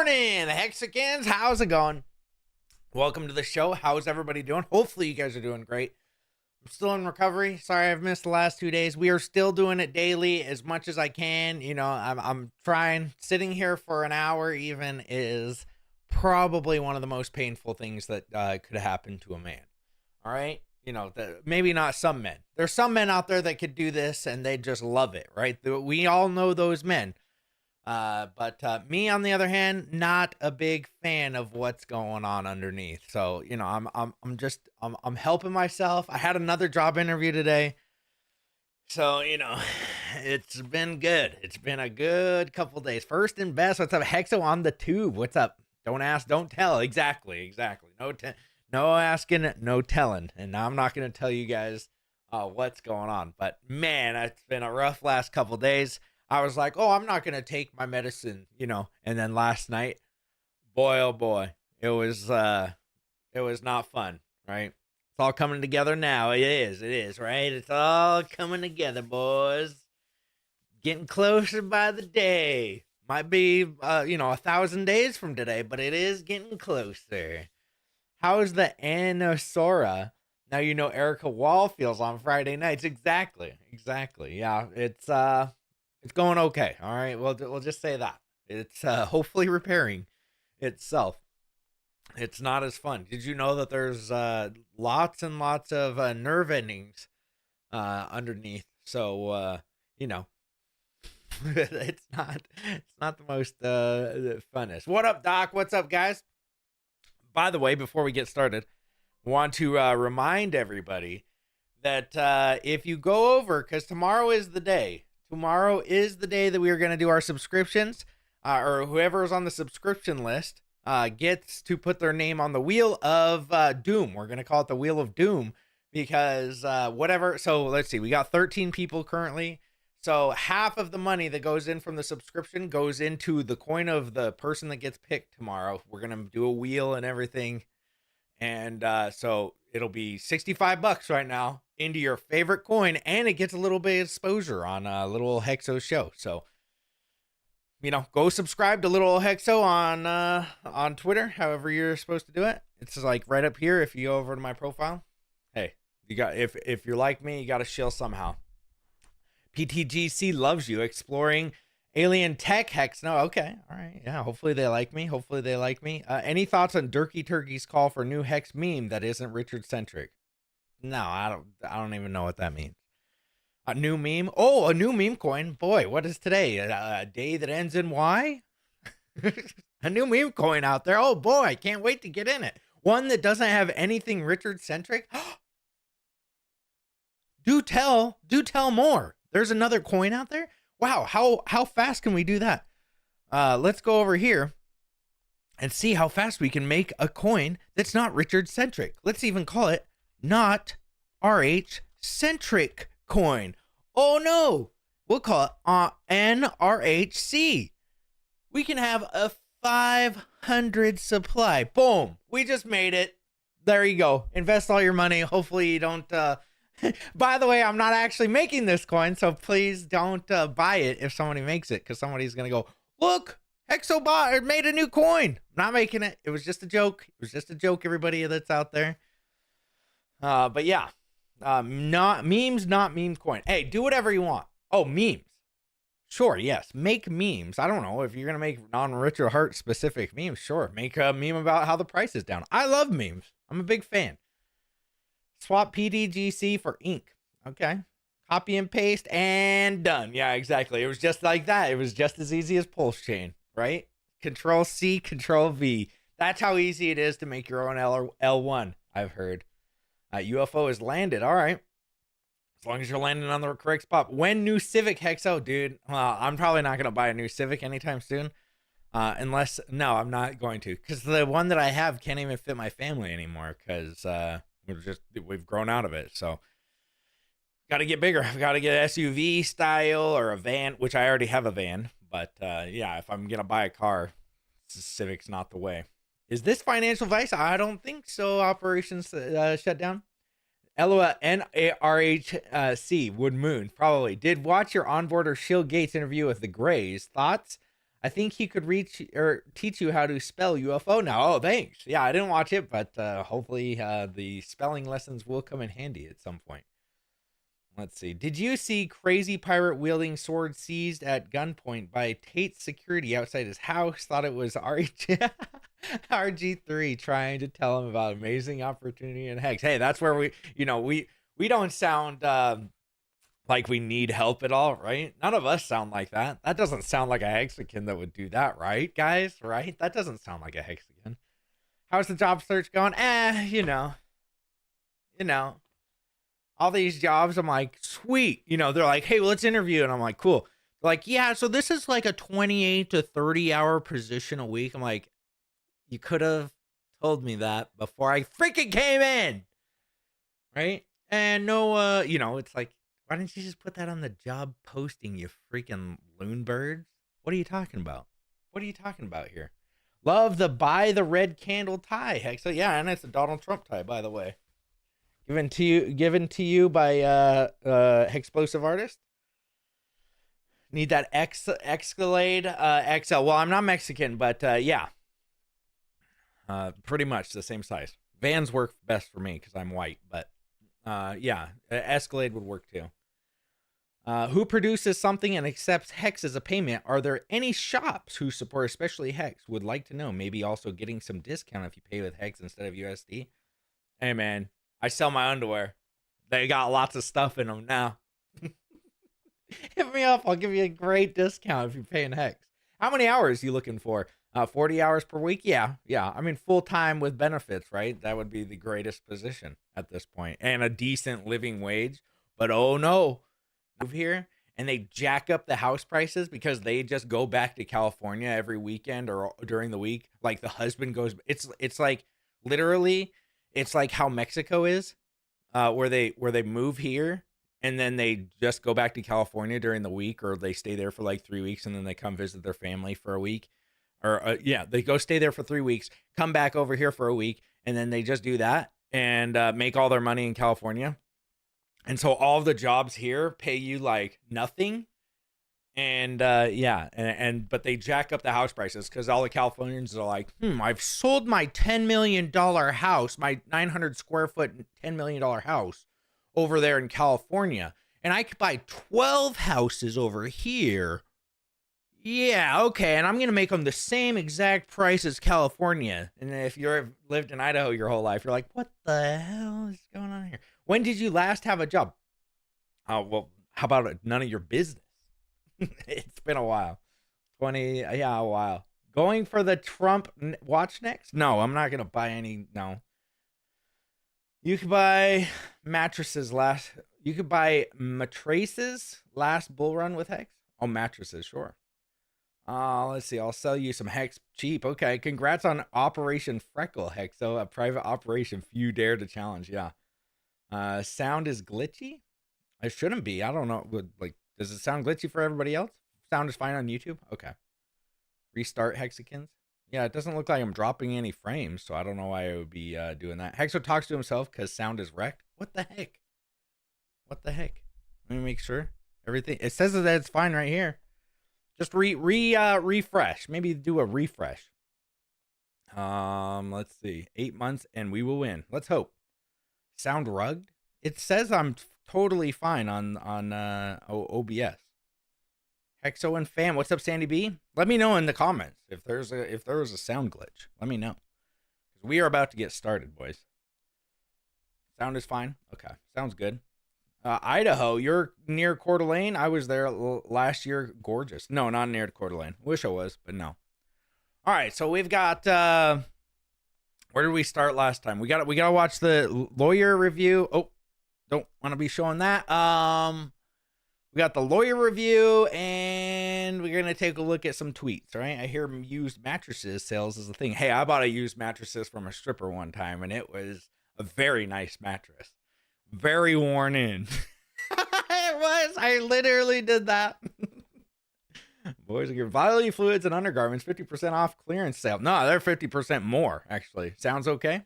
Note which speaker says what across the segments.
Speaker 1: morning, Hexicans. How's it going? Welcome to the show. How's everybody doing? Hopefully you guys are doing great. I'm still in recovery. Sorry I've missed the last 2 days. We are still doing it daily as much as I can. You know, I'm trying. Sitting here for an hour even is probably one of the most painful things that could happen to a man. All right? You know, maybe not some men. There's some men out there that could do this and they just love it, right? We all know those men. But me, on the other hand, not a big fan of what's going on underneath. So, you know, I'm helping myself. I had another job interview today. So, you know, it's been good. It's been a good couple days. First and best. What's up? Hexo on the tube. What's up? Don't ask, don't tell. Exactly. No asking, no telling. And I'm not going to tell you guys what's going on. But man, it's been a rough last couple days. I was like, oh, I'm not going to take my medicine, you know. And then last night, boy, oh boy, it was not fun, right? It's all coming together now. It is, right? It's all coming together, boys. Getting closer by the day. Might be, 1,000 days from today, but it is getting closer. How's the Anosora? Now you know Erica Wall feels on Friday nights. Exactly. Yeah, it's going okay. All right. We'll just say that. It's hopefully repairing itself. It's not as fun. Did you know that there's lots and lots of nerve endings underneath? So, it's not the most funnest. What up, Doc? What's up, guys? By the way, before we get started, I want to remind everybody that if you go over, because tomorrow is the day that we are going to do our subscriptions, or whoever is on the subscription list gets to put their name on the Wheel of Doom. We're going to call it the Wheel of Doom because whatever. So let's see. We got 13 people currently. So half of the money that goes in from the subscription goes into the coin of the person that gets picked tomorrow. We're going to do a wheel and everything. And so it'll be $65 right now into your favorite coin, and it gets a little bit of exposure on a little Hexo show. So, you know, go subscribe to little Hexo on Twitter, however you're supposed to do it. It's like right up here. If you go over to my profile, hey, you got, if you're like me, you got to shill somehow. PTGC loves you. Exploring alien tech hex. No, okay, all right, yeah. Hopefully they like me. Any thoughts on Durkey Turkey's call for new hex meme that isn't Richard centric? No, I don't even know what that means. A new meme? Oh, a new meme coin. Boy, what is today? A day that ends in Y? A new meme coin out there. Oh boy, I can't wait to get in it. One that doesn't have anything Richard centric. Do tell more. There's another coin out there. Wow, how fast can we do that? Let's go over here and see how fast we can make a coin that's not Richard centric. Let's even call it not RH centric coin. Oh no, we'll call it NRHC. We can have a 500 supply. Boom, we just made it. There you go. Invest all your money. Hopefully you don't by the way, I'm not actually making this coin, so please don't buy it if somebody makes it, because somebody's gonna go, look, Hexobot made a new coin. I'm not making it. It was just a joke. Everybody that's out there. But yeah, not memes, not meme coin. Hey, do whatever you want. Oh, memes. Sure, yes. Make memes. I don't know if you're going to make non-Richard Heart specific memes. Sure. Make a meme about how the price is down. I love memes. I'm a big fan. Swap PDGC for ink. Okay. Copy and paste and done. Yeah, exactly. It was just like that. It was just as easy as Pulsechain, right? Control C, Control V. That's how easy it is to make your own L1, I've heard. UFO is landed. All right. As long as you're landing on the correct spot. When new Civic Hexo, dude? Well, I'm probably not going to buy a new Civic anytime soon. No, I'm not going to. Because the one that I have can't even fit my family anymore. Because we've grown out of it. So, got to get bigger. I've got to get an SUV style or a van, which I already have a van. But yeah, if I'm going to buy a car, Civic's not the way. Is this financial advice? I don't think so. Operations shut down. LOL NARHC Wood Moon probably did watch your onboarder Shill Gates interview with the Grays. Thoughts? I think he could reach or teach you how to spell UFO now. Oh, thanks. Yeah, I didn't watch it, but hopefully the spelling lessons will come in handy at some point. Let's see. Did you see crazy pirate wielding sword seized at gunpoint by Tate's security outside his house? Thought it was RG3 trying to tell him about amazing opportunity in HEX. Hey, that's where we don't sound like we need help at all, right? None of us sound like that. That doesn't sound like a Hexican that would do that, right, guys? Right? That doesn't sound like a Hexican. How's the job search going? You know. All these jobs, I'm like, sweet. They're like, hey, well, let's interview. And I'm like, cool. They're like, yeah, so this is like a 28 to 30 hour position a week. I'm like, you could have told me that before I freaking came in. Right? And no, it's like, why didn't you just put that on the job posting, you freaking loon birds? What are you talking about? What are you talking about here? Love the buy the red candle tie. Heck, so yeah, and it's a Donald Trump tie, by the way. Given to you by Explosive Artist. Need that Escalade XL. Well, I'm not Mexican, but yeah. Pretty much the same size. Vans work best for me because I'm white, but yeah, Escalade would work too. Who produces something and accepts HEX as a payment? Are there any shops who support especially HEX? Would like to know. Maybe also getting some discount if you pay with HEX instead of USD. Hey man, I sell my underwear. They got lots of stuff in them now. Hit me up. I'll give you a great discount if you're paying HEX. How many hours are you looking for? 40 hours per week? Yeah. I mean, full-time with benefits, right? That would be the greatest position at this point. And a decent living wage. But oh no, move here and they jack up the house prices because they just go back to California every weekend or during the week. Like the husband goes, it's like literally, it's like how Mexico is, where they move here and then they just go back to California during the week, or they stay there for like 3 weeks and then they come visit their family for a week. Or they go stay there for 3 weeks, come back over here for a week, and then they just do that and make all their money in California. And so all the jobs here pay you like nothing. And but they jack up the house prices because all the Californians are like, I've sold my $10 million house, my 900 square foot, $10 million house over there in California. And I could buy 12 houses over here. Yeah, okay, and I'm going to make them the same exact price as California. And if you've lived in Idaho your whole life, you're like, what the hell is going on here? When did you last have a job? Well, how about it? None of your business. It's been a while. A while. Going for the Trump watch next? No, I'm not going to buy any, no. You could buy mattresses last bull run with HEX? Oh, mattresses, sure. Let's see. I'll sell you some HEX cheap. Okay. Congrats on Operation Freckle, HEX. So a private operation. Few dare to challenge. Yeah. Sound is glitchy. I shouldn't be. I don't know. Does it sound glitchy for everybody else? Sound is fine on YouTube. Okay. Restart Hexicans. Yeah. It doesn't look like I'm dropping any frames, so I don't know why I would be doing that. Hexo talks to himself because sound is wrecked. What the heck? Let me make sure everything. It says that it's fine right here. Just refresh. Maybe do a refresh. Let's see. 8 months and we will win. Let's hope. Sound rugged? It says I'm totally fine on OBS. Hexo and fam. What's up, Sandy B? Let me know in the comments if there was a sound glitch. Let me know. Because we are about to get started, boys. Sound is fine. Okay. Sounds good. Idaho, you're near Coeur d'Alene. I was there last year. Gorgeous. No, not near Coeur d'Alene. Wish I was, but no. All right, so we've got. Where did we start last time? We got to watch the lawyer review. Oh, don't want to be showing that. We got the lawyer review, and we're gonna take a look at some tweets. Right? I hear used mattresses sales is a thing. Hey, I bought a used mattresses from a stripper one time, and it was a very nice mattress. Very worn in. It was. I literally did that. Boys, your bodily fluids and undergarments 50% off clearance sale. No, they're 50% more, actually. Sounds okay?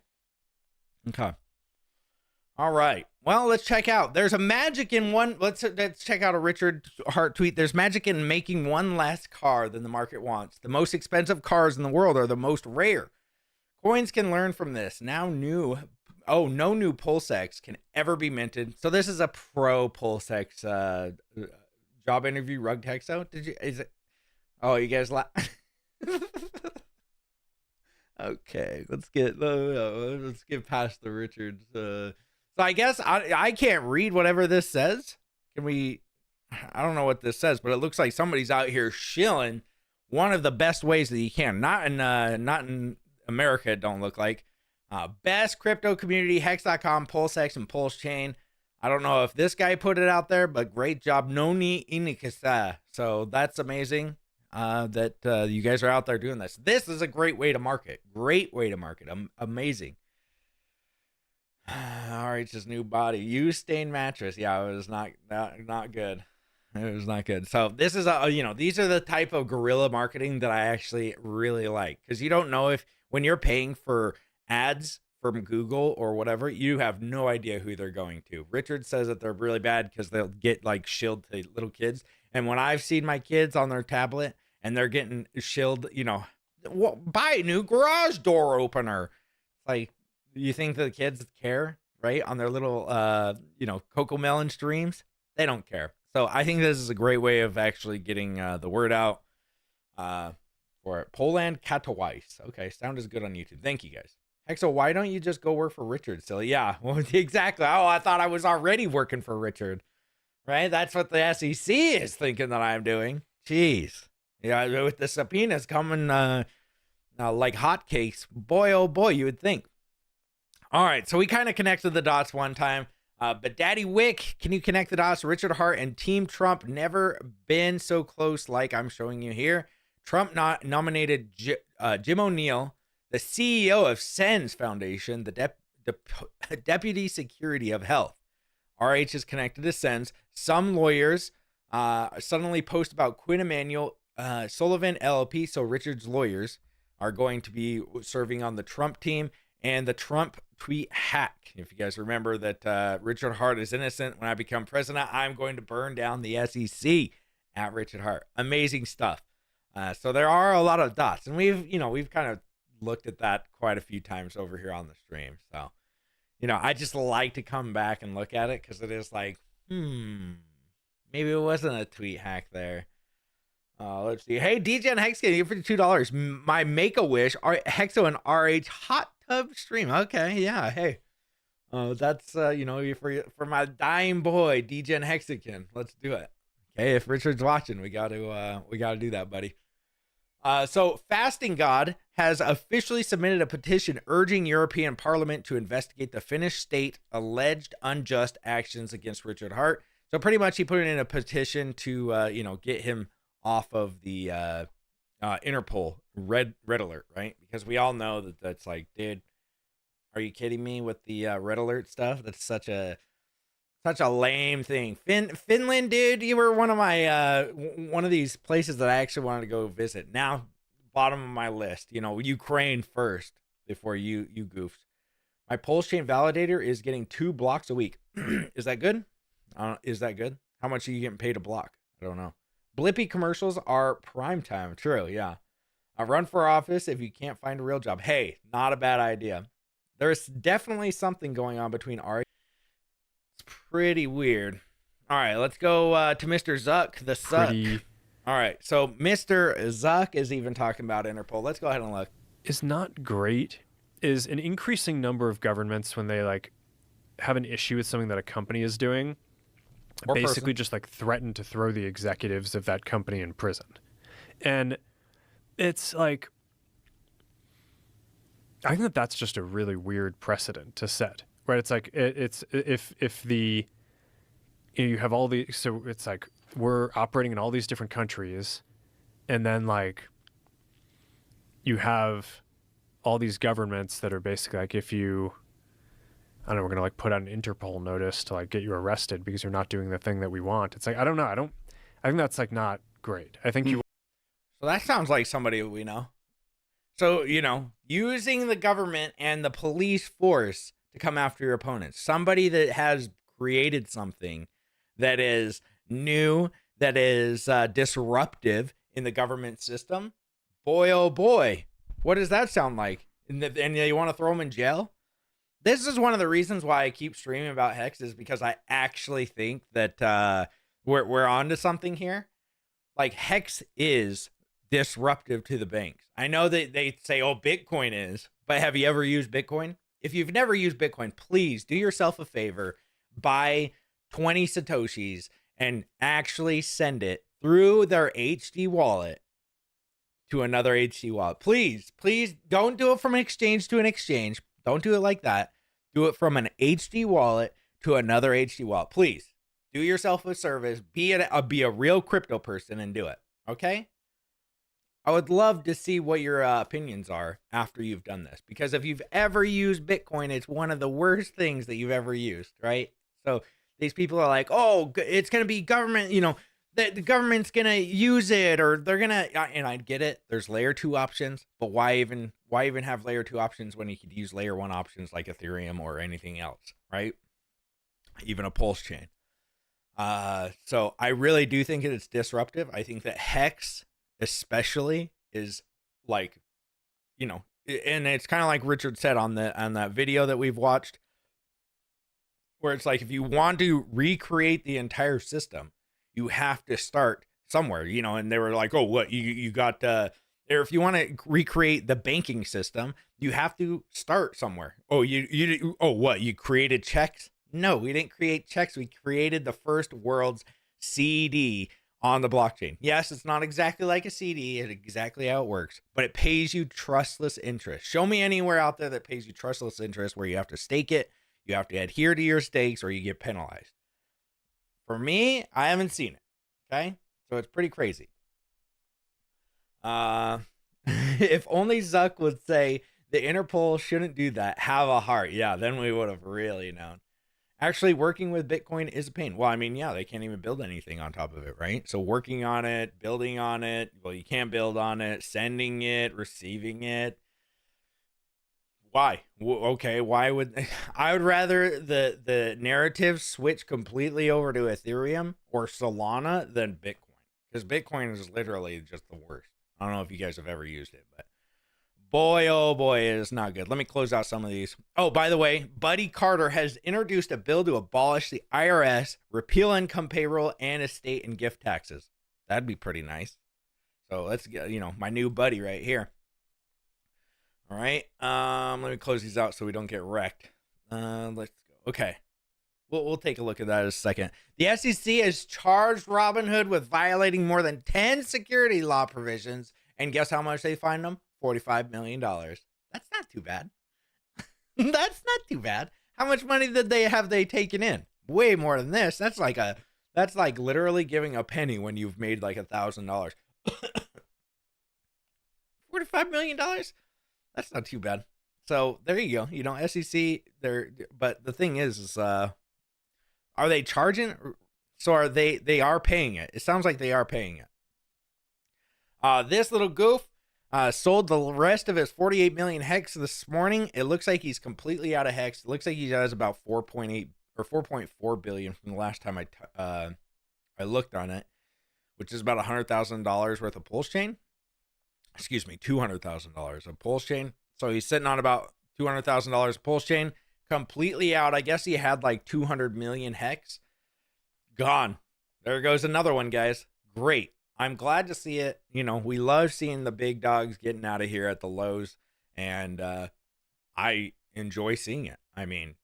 Speaker 1: Okay. All right, so we've got the lawyer review. Oh, don't want to be showing that. We got to watch the lawyer review. We got the lawyer review, and we're going to take a look at some tweets. Right? I hear used mattresses sales is a thing. Hey, I bought a used mattresses from a stripper one time, and it was a very nice mattress. Very worn in. All right. Well, let's check out. There's a magic in one. Let's check out a Richard Hart tweet. There's magic in making one less car than the market wants. The most expensive cars in the world are the most rare. Coins can learn from this. Now new. Oh, no new PulseX can ever be minted. So this is a pro PulseX job interview rugged hexo. Did you? Is it? Oh, you guys Okay, let's get past the Richards. So I guess I can't read whatever this says. Can we? I don't know what this says, but it looks like somebody's out here shilling one of the best ways that you can. Not in America. It don't look like best crypto community hex.com, PulseX, and PulseChain. I don't know if this guy put it out there, but great job. No ni inikasa. So that's amazing. That you guys are out there doing this. This is a great way to market. Great way to market. Amazing. All right, just new body. Use stained mattress. Yeah, it was not good. It was not good. So this is these are the type of guerrilla marketing that I actually really like, because you don't know if when you're paying for ads from Google or whatever, you have no idea who they're going to. Richard says that they're really bad because they'll get like shilled to little kids. And when I've seen my kids on their tablet and they're getting shilled, buy a new garage door opener. Like, you think the kids care, right? On their little, Cocoa Melon streams, they don't care. So I think this is a great way of actually getting the word out for it. Poland Katowice. Okay, sound is good on YouTube. Thank you, guys. Hexo, why don't you just go work for Richard? Silly. Yeah, well, exactly. Oh, I thought I was already working for Richard. Right? That's what the SEC is thinking that I'm doing. Jeez. Yeah, with the subpoenas coming like hotcakes. Boy, oh boy, you would think. All right, so we kind of connected the dots one time. But Daddy Wick, can you connect the dots? Richard Hart and Team Trump never been so close like I'm showing you here. Trump nominated Jim O'Neill, the CEO of SENS Foundation, the Deputy Secretary of Health. RH is connected to SENS. Some lawyers suddenly post about Quinn Emanuel Sullivan LLP. So Richard's lawyers are going to be serving on the Trump team, and the Trump tweet hack. If you guys remember that Richard Hart is innocent. When I become president, I'm going to burn down the SEC at Richard Hart. Amazing stuff. So there are a lot of dots, and we've kind of looked at that quite a few times over here on the stream. So, I just like to come back and look at it because it is like, maybe it wasn't a tweet hack there. Let's see. Hey, DJ and Hex, getting you for $2. My Make-A-Wish, Hexo and RH hot tub stream. Okay, yeah. Hey, that's for my dying boy, DJ and Hexican. Let's do it. Okay, if Richard's watching, we got to do that, buddy. So Fasting God has officially submitted a petition urging European Parliament to investigate the Finnish state alleged unjust actions against Richard Hart. So pretty much he put it in a petition to get him off of the Interpol red alert, right? Because we all know that's like, dude, are you kidding me with the red alert stuff? That's such a lame thing. Finland, dude, you were one of these places that I actually wanted to go visit. Now, bottom of my list, Ukraine first before you goofs. My PulseChain validator is getting 2 blocks a week. Is that good? Is that good? How much are you getting paid a block? I don't know. Blippy commercials are prime time. True, yeah. Run for office if you can't find a real job. Hey, not a bad idea. There's definitely something going on between our. It's pretty weird. All right, let's go to Mr. Zuck, the Suck. All right, so Mr. Zuck is even talking about Interpol. Let's go ahead and look.
Speaker 2: Is not great is an increasing number of governments when they have an issue with something that a company is doing, or basically just threaten to throw the executives of that company in prison. And it's I think that's just a really weird precedent to set, right? It's it's if the you have all the, so it's we're operating in all these different countries, and then you have all these governments that are basically if you, I don't know, we're going to put out an Interpol notice to get you arrested because you're not doing the thing that we want. It's I don't know. I think that's not great. I think you.
Speaker 1: So that sounds like somebody we know. So, using the government and the police force to come after your opponents. Somebody that has created something that is new, that is disruptive in the government system. Boy, oh boy, what does that sound like? And you want to throw them in jail? This is one of the reasons why I keep streaming about HEX, is because I actually think that we're onto something here. Like, HEX is disruptive to the banks. I know that they say, oh, Bitcoin is, but have you ever used Bitcoin? If you've never used Bitcoin, please do yourself a favor, buy 20 Satoshis and actually send it through their HD wallet to another HD wallet. Please don't do it from an exchange to an exchange. Don't do it like that. Do it from an HD wallet to another HD wallet. Please do yourself a service. Be a real crypto person and do it. Okay? I would love to see what your opinions are after you've done this, because if you've ever used Bitcoin, it's one of the worst things that you've ever used, right? So these people are like, oh, it's going to be government, the government's going to use it, or they're going to, and I get it. There's layer 2 options, but why even have layer 2 options when you could use layer 1 options like Ethereum or anything else, right? Even a pulse chain. So I really do think it's disruptive. I think that HEX especially is like, and it's kind of like Richard said on that video that we've watched, where it's like, if you want to recreate the entire system, you have to start somewhere, and they were like, oh, what you got, or if you want to recreate the banking system, you have to start somewhere. Oh, you created checks? No, we didn't create checks. We created the first world's CD on the blockchain. Yes, it's not exactly like a CD. It's exactly how it works, but it pays you trustless interest. Show me anywhere out there that pays you trustless interest where you have to stake it, you have to adhere to your stakes, or you get penalized. For me, I haven't seen it. Okay? So it's pretty crazy. If only Zuck would say the Interpol shouldn't do that. Have a heart. Yeah, then we would have really known. Actually, working with Bitcoin is a pain. Well, I mean, yeah, they can't even build anything on top of it, right? So working on it, building on it, well, you can't build on it, sending it, receiving it. Why? Okay, why would I would rather the narrative switch completely over to Ethereum or Solana than Bitcoin, because Bitcoin is literally just the worst. I don't know if you guys have ever used it, but boy, oh boy, it is not good. Let me close out some of these. Oh, by the way, Buddy Carter has introduced a bill to abolish the IRS, repeal income payroll, and estate and gift taxes. That'd be pretty nice. So let's get, my new buddy right here. All right. Let me close these out so we don't get wrecked. Let's go. Okay. We'll take a look at that in a second. The SEC has charged Robinhood with violating more than 10 security law provisions. And guess how much they fined them? $45 million. That's not too bad. That's not too bad. How much money did they taken in? Way more than this. That's like literally giving a penny when you've made like $1,000. $45 million? That's not too bad. So there you go. SEC, but the thing is are they charging? So are they are paying it. It sounds like they are paying it. This little goof sold the rest of his 48 million HEX this morning. It looks like he's completely out of HEX. It looks like he has about 4.8 or 4.4 billion from the last time I looked on it, which is about $100,000 worth of pulse chain. Excuse me, $200,000 of pulse chain. So he's sitting on about $200,000 of pulse chain, completely out. I guess he had like 200 million HEX. Gone. There goes another one, guys. Great. I'm glad to see it. We love seeing the big dogs getting out of here at the lows, and I enjoy seeing it. I mean,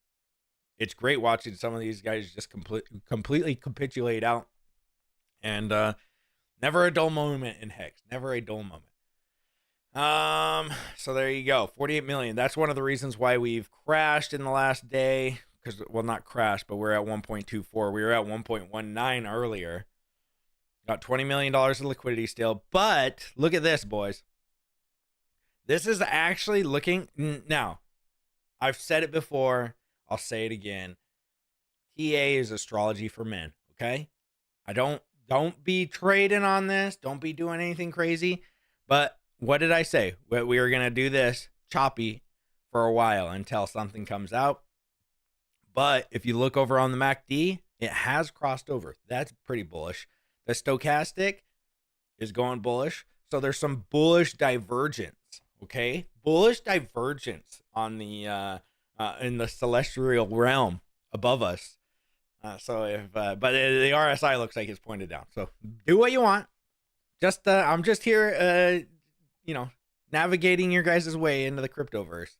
Speaker 1: it's great watching some of these guys just completely capitulate out, and never a dull moment in HEX. Never a dull moment. So there you go. 48 million. That's one of the reasons why we've crashed in the last day. Because, well, not crashed, but we're at 1.24. We were at 1.19 earlier. Got $20 million of liquidity still. But look at this, boys. This is actually looking. Now, I've said it before. I'll say it again. TA is astrology for men. Okay? Don't be trading on this. Don't be doing anything crazy. But what did I say? We were going to do this choppy for a while until something comes out. But if you look over on the MACD, it has crossed over. That's pretty bullish. The stochastic is going bullish. So there's some bullish divergence. Okay, bullish divergence on the in the celestial realm above us. So if but the RSI looks like it's pointed down. So do what you want. Just I'm just here, navigating your guys' way into the cryptoverse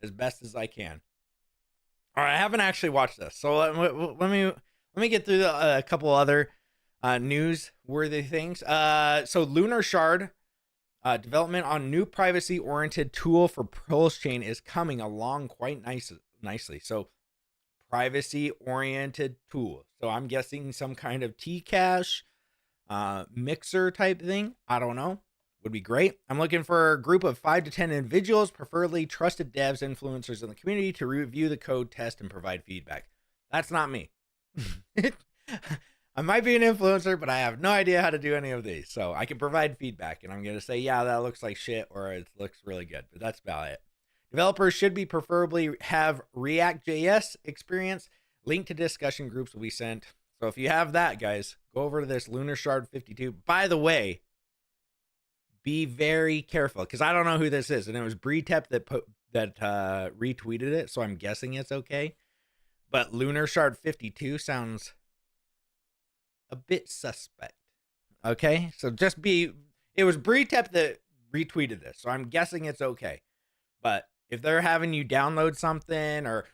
Speaker 1: as best as I can. All right, I haven't actually watched this, so let me get through a couple other news-worthy things. So Lunar Shard. Development on new privacy-oriented tool for Pulsechain is coming along quite nicely. So, privacy-oriented tool. So, I'm guessing some kind of T-Cash mixer type thing. I don't know. Would be great. I'm looking for a group of 5 to 10 individuals, preferably trusted devs, influencers in the community, to review the code, test, and provide feedback. That's not me. I might be an influencer, but I have no idea how to do any of these. So I can provide feedback, and I'm going to say, yeah, that looks like shit, or it looks really good. But that's about it. Developers should be preferably have React.js experience. Link to discussion groups will be sent. So if you have that, guys, go over to this Lunar Shard 52. By the way, be very careful, because I don't know who this is. And it was Bretep that retweeted it, so I'm guessing it's okay. But Lunar Shard 52 sounds a bit suspect. Okay, so it was Bretep that retweeted this, so I'm guessing it's okay. But if they're having you download something or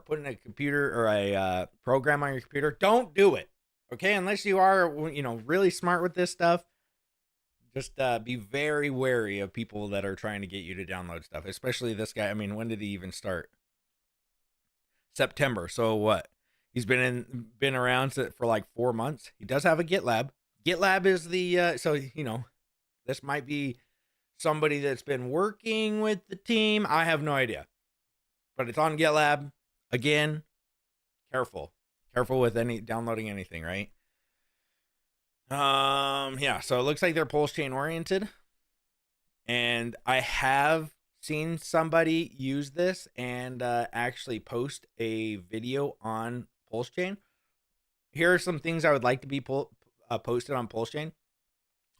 Speaker 1: putting a computer or a program on your computer, don't do it. Okay, unless you are really smart with this stuff. Just be very wary of people that are trying to get you to download stuff, especially this guy. I mean, when did he even start? September. So what? He's been around for like 4 months. He does have a GitLab. GitLab is the this might be somebody that's been working with the team. I have no idea, but it's on GitLab. Again, careful with downloading anything, right? Yeah. So it looks like they're Pulsechain oriented, and I have seen somebody use this and actually post a video on Pulsechain. Here are some things I would like to be posted on Pulsechain.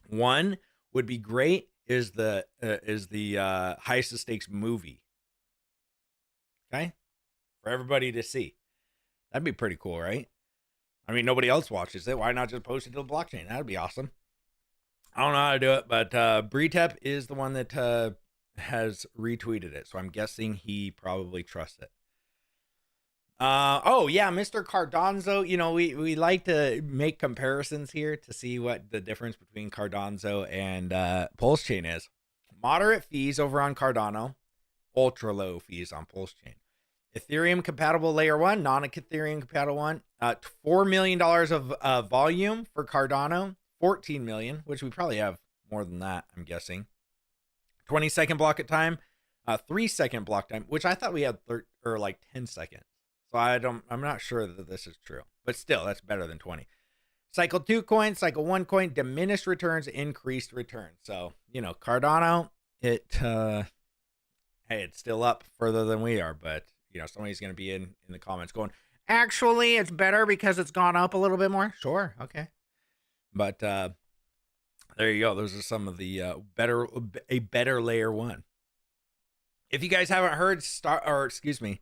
Speaker 1: One would be great is the Heist of Stakes movie. Okay, for everybody to see. That'd be pretty cool, right? I mean, nobody else watches it. Why not just post it to the blockchain? That'd be awesome. I don't know how to do it, but Bretep is the one that has retweeted it, so I'm guessing he probably trusts it. Oh yeah, Mr. Cardano. We like to make comparisons here to see what the difference between Cardano and Pulsechain is. Moderate fees over on Cardano, ultra low fees on Pulsechain. Ethereum compatible layer 1, non-Ethereum compatible one. $4 million of volume for Cardano, 14 million, which we probably have more than that, I'm guessing. 20-second block at time, 3-second block time, which I thought we had 10 seconds. So I'm not sure that this is true, but still, that's better than 20. Cycle 2 coin, cycle 1 coin, diminished returns, increased returns. So, Cardano, hey, it's still up further than we are, but somebody's going to be in the comments going, actually, it's better because it's gone up a little bit more. Sure. Okay. But, there you go. Those are some of the better layer 1. If you guys haven't heard, the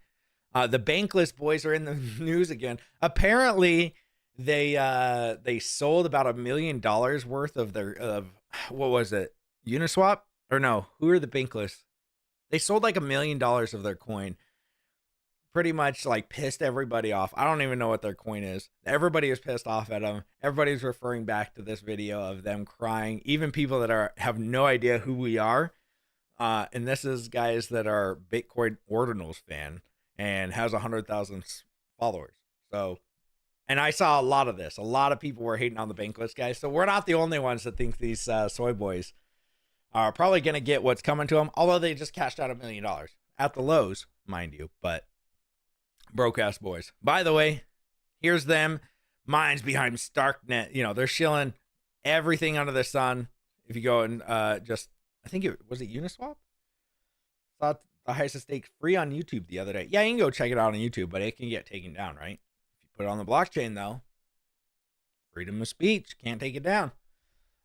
Speaker 1: Bankless boys are in the news again. Apparently, they sold about $1 million worth of their what was it? Uniswap? Or no? Who are the Bankless? They sold like $1 million of their coin. Pretty much like pissed everybody off. I don't even know what their coin is. Everybody is pissed off at them. Everybody's referring back to this video of them crying. Even people that have no idea who we are. And this is guys that are Bitcoin Ordinals fan and has 100,000 followers. So, and I saw a lot of this. A lot of people were hating on the Bankless guys. So we're not the only ones that think these soy boys are probably going to get what's coming to them. Although they just cashed out $1 million at the lows, mind you. But broke ass boys. By the way, here's them. Minds behind Starknet. They're shilling everything under the sun. If you go and I think it was Uniswap? the highest stake free on YouTube the other day. Yeah, you can go check it out on YouTube, but it can get taken down, right? If you put it on the blockchain, though, freedom of speech, can't take it down.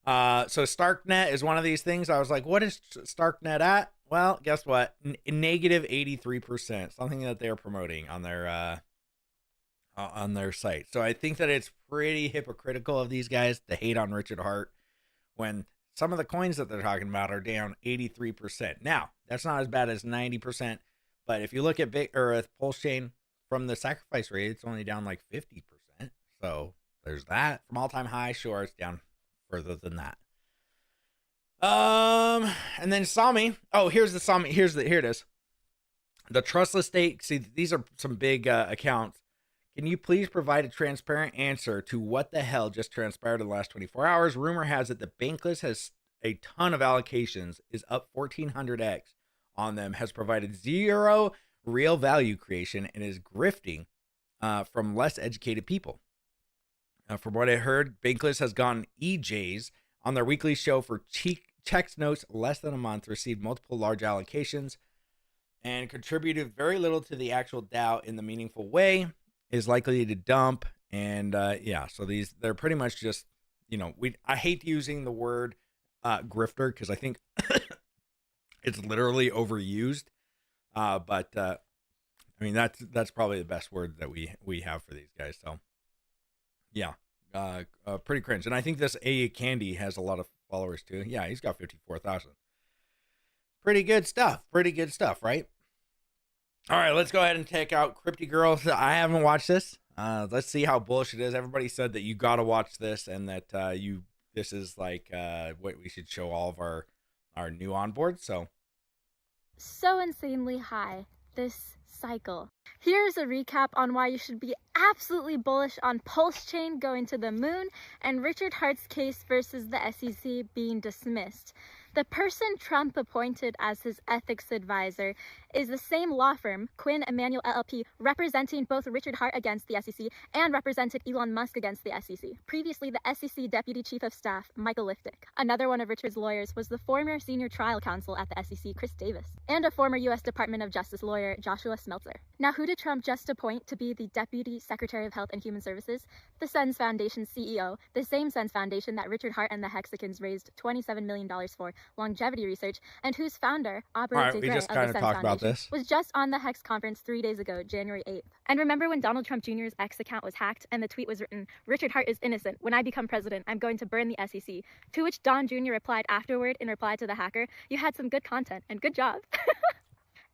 Speaker 1: So Starknet is one of these things. I was like, what is Starknet at? Well, guess what? Negative 83%, something that they're promoting on their site. So I think that it's pretty hypocritical of these guys to hate on Richard Hart when some of the coins that they're talking about are down 83%. Now, that's not as bad as 90%, but if you look at Pulsechain from the sacrifice rate, it's only down like 50%. So there's that. From all-time high, sure, it's down further than that. And then Sami. Oh, here's the Sami. Here it is. The trustless stake. See, these are some big accounts. Can you please provide a transparent answer to what the hell just transpired in the last 24 hours? Rumor has it that Bankless has a ton of allocations, is up 1400x on them, has provided zero real value creation, and is grifting from less educated people. From what I heard, Bankless has gone EJs on their weekly show for checks notes less than a month, received multiple large allocations, and contributed very little to the actual DAO in the meaningful way, is likely to dump. And yeah, so they're pretty much just, I hate using the word grifter because I think it's literally overused. But I mean, that's probably the best word that we have for these guys. So yeah, pretty cringe. And I think this A Candy has a lot of followers too. Yeah, he's got 54,000. Pretty good stuff, right? All right, let's go ahead and take out Crypy Girl. I haven't watched this. Let's see how bullish it is. Everybody said that you got to watch this and that this is like what we should show all of our new onboards.
Speaker 3: So insanely high this cycle. Here's a recap on why you should be absolutely bullish on Pulsechain going to the moon and Richard Hart's case versus the SEC being dismissed. The person Trump appointed as his ethics advisor is the same law firm, Quinn Emanuel LLP, representing both Richard Hart against the SEC and represented Elon Musk against the SEC. Previously, the SEC Deputy Chief of Staff, Michael Liftick. Another one of Richard's lawyers was the former senior trial counsel at the SEC, Chris Davis, and a former U.S. Department of Justice lawyer, Joshua Smeltzer. Now, who did Trump just appoint to be the Deputy Secretary of Health and Human Services? The Sens Foundation CEO, the same Sens Foundation that Richard Hart and the Hexicans raised $27 million for longevity research, and whose founder, Aubrey de Grey of the Sens Foundation, was just on the HEX conference 3 days ago, January 8th. And remember when Donald Trump Jr.'s X account was hacked and the tweet was written, "Richard Hart is innocent. When I become president, I'm going to burn the SEC." To which Don Jr. replied afterward in reply to the hacker, "You had some good content and good job."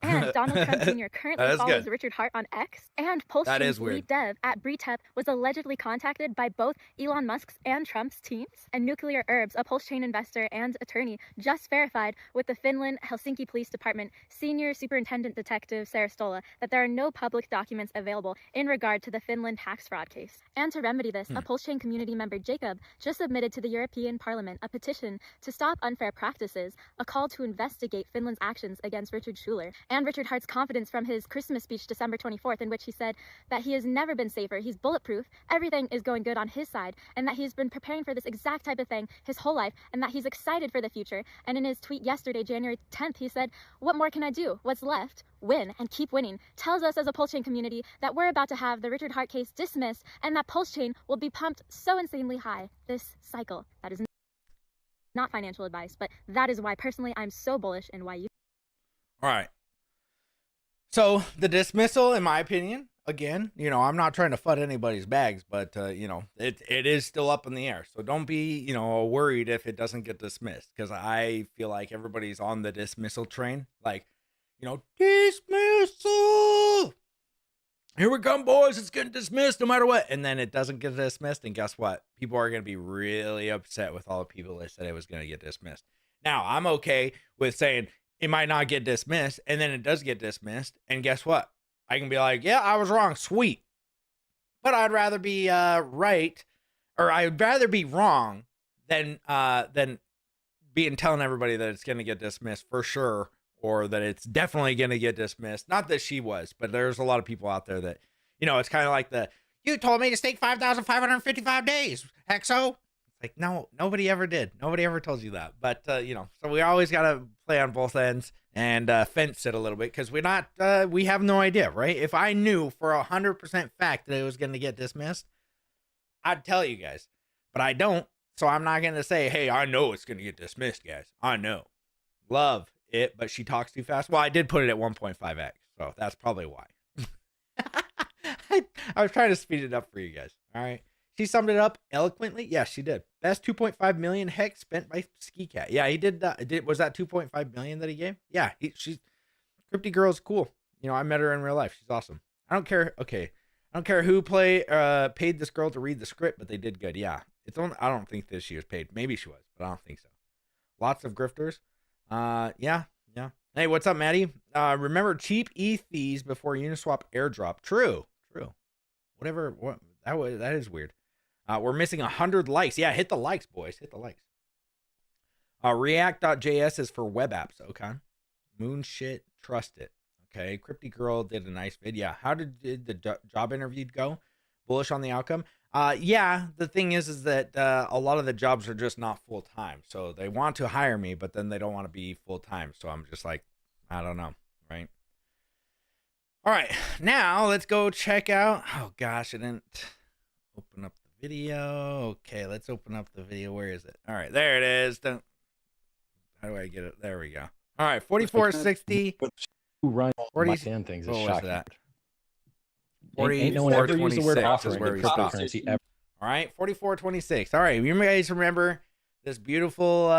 Speaker 3: And Donald Trump Jr. currently follows Richard Hart on X, and Pulsechain's lead dev at Bretep was allegedly contacted by both Elon Musk's and Trump's teams. And Nuclear Herbs, a Pulsechain investor and attorney, just verified with the Finland Helsinki Police Department Senior Superintendent Detective Sarah Stola that there are no public documents available in regard to the Finland tax fraud case. And to remedy this, a Pulsechain community member, Jacob, just submitted to the European Parliament a petition to stop unfair practices, a call to investigate Finland's actions against Richard Schuler, and Richard Hart's confidence from his Christmas speech December 24th, in which he said that he has never been safer, he's bulletproof, everything is going good on his side, and that he's been preparing for this exact type of thing his whole life, and that he's excited for the future. And in his tweet yesterday, January 10th, he said, "What more can I do? What's left? Win and keep winning." Tells us as a Pulsechain community that we're about to have the Richard Hart case dismissed, and that Pulsechain will be pumped so insanely high this cycle. That is not financial advice, but that is why personally I'm so bullish, and why you.
Speaker 1: All right. So the dismissal, in my opinion, again, I'm not trying to FUD anybody's bags, but it is still up in the air. So don't be, worried if it doesn't get dismissed, because I feel like everybody's on the dismissal train. Like, dismissal. Here we come, boys. It's getting dismissed no matter what. And then it doesn't get dismissed. And guess what? People are going to be really upset with all the people that said it was going to get dismissed. Now, I'm okay with saying it might not get dismissed, and then it does get dismissed. And guess what? I can be like, yeah, I was wrong. Sweet. But I'd rather be right, or I'd rather be wrong than telling everybody that it's going to get dismissed for sure, or that it's definitely going to get dismissed. Not that she was, but there's a lot of people out there that, it's kind of like you told me to stake 5,555 days, Hexo. Like, no, nobody ever did. Nobody ever told you that. But, you know, so we always got to play on both ends and fence it a little bit because we have no idea, right? If I knew for 100% fact that it was going to get dismissed, I'd tell you guys. But I don't. So I'm not going to say, hey, I know it's going to get dismissed, guys. I know. Love it, but she talks too fast. Well, I did put it at 1.5x. So that's probably why. I was trying to speed it up for you guys. All right. She summed it up eloquently. Yes, she did. Best 2.5 million hex spent by Ski Cat. Yeah, he did. Was that 2.5 million that he gave? Yeah, she's Crypty Girl's cool. You know, I met her in real life. She's awesome. I don't care. Okay, I don't care who paid this girl to read the script, but they did good. Yeah, I don't think that she was paid. Maybe she was, but I don't think so. Lots of grifters. Yeah. Hey, what's up, Maddie? Remember cheap ETH fees before Uniswap airdrop. True. Whatever. That is weird. We're missing 100 likes. Yeah, hit the likes, boys. Hit the likes. React.js is for web apps. Okay. Moon shit. Trust it. Okay. Crypty Girl did a nice vid. Yeah. How did the job interview go? Bullish on the outcome? Yeah. The thing is that a lot of the jobs are just not full time. So they want to hire me, but then they don't want to be full time. So I'm just like, I don't know. Right. All right. Now let's go check out. Oh gosh, I didn't open up the video. Okay, let's open up the video. Where is it? All right, there it is. How do I get it? There we go. All right, 4460.
Speaker 4: Who run
Speaker 1: 40
Speaker 4: my fan things is
Speaker 1: what was
Speaker 4: shocking.
Speaker 1: that?
Speaker 4: Ain't no one ever used the word
Speaker 1: 4426
Speaker 4: offering
Speaker 1: is where
Speaker 4: in
Speaker 1: we stopped.
Speaker 4: cryptocurrency ever.
Speaker 1: All right, 4426. All right, you guys remember this beautiful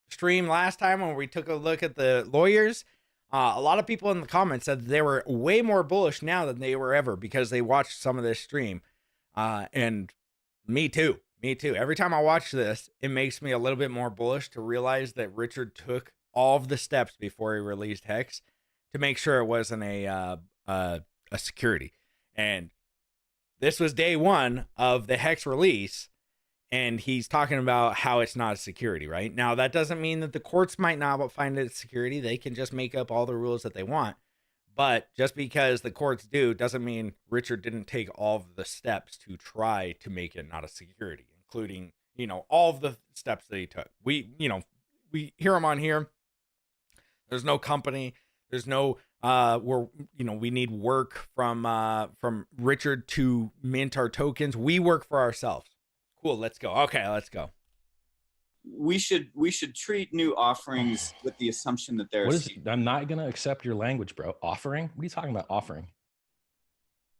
Speaker 1: stream last time when we took a look at the lawyers? A lot of people in the comments said they were way more bullish now than they were ever because they watched some of this stream. And me too. Every time I watch this, it makes me a little bit more bullish to realize that Richard took all of the steps before he released HEX to make sure it wasn't a security. And this was day one of the HEX release. And he's talking about how it's not a security, right? Now, that doesn't mean that the courts might not find it a security. They can just make up all the rules that they want. But just because the courts do doesn't mean Richard didn't take all of the steps to try to make it not a security, including, you know, all of the steps that he took. We hear him on here. There's no company. There's no, we need work from Richard to mint our tokens. We work for ourselves. Cool, let's go. Okay, let's go.
Speaker 5: We should treat new offerings with the assumption that there's.
Speaker 4: I'm not going to accept your language, bro. Offering? What are you talking about? Offering?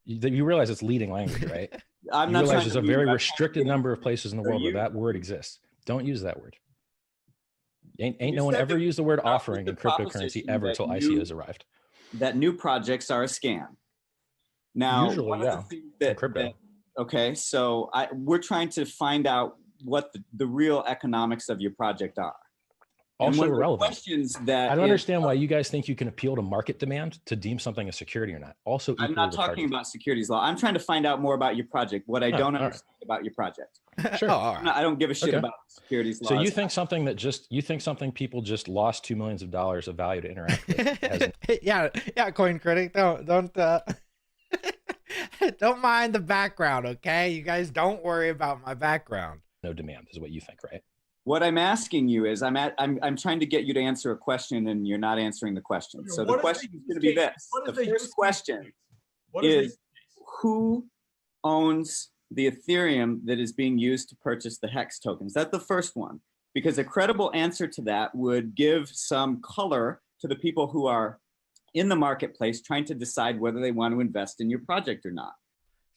Speaker 4: You realize it's leading language, right?
Speaker 5: I'm
Speaker 4: you
Speaker 5: not
Speaker 4: realize there's a very
Speaker 5: I'm
Speaker 4: restricted number of places in the world where that word exists. Don't use that word. Ain't no one ever used the word offering in cryptocurrency ever until ICOs arrived.
Speaker 5: That new projects are a scam. Now,
Speaker 4: usually, yeah. Crypto.
Speaker 5: Okay, so we're trying to find out what the real economics of your project are.
Speaker 4: Also irrelevant.
Speaker 5: Questions that
Speaker 4: I don't understand why you guys think you can appeal to market demand to deem something a security or not. Also,
Speaker 5: I'm not talking about securities law. I'm trying to find out more about your project. What I don't understand about your project.
Speaker 4: Sure.
Speaker 5: I don't give a shit about securities law.
Speaker 4: So you think something people just lost $2 million of value to interact with?
Speaker 1: yeah, Coin Critic. Don't don't mind the background, okay? You guys don't worry about my background.
Speaker 4: No demand is what you think, right?
Speaker 5: What I'm asking you is, I'm trying to get you to answer a question, and you're not answering the question. So the question is going to be this: the first question is, who owns the Ethereum that is being used to purchase the HEX tokens? That's the first one, because a credible answer to that would give some color to the people who are in the marketplace trying to decide whether they want to invest in your project or not.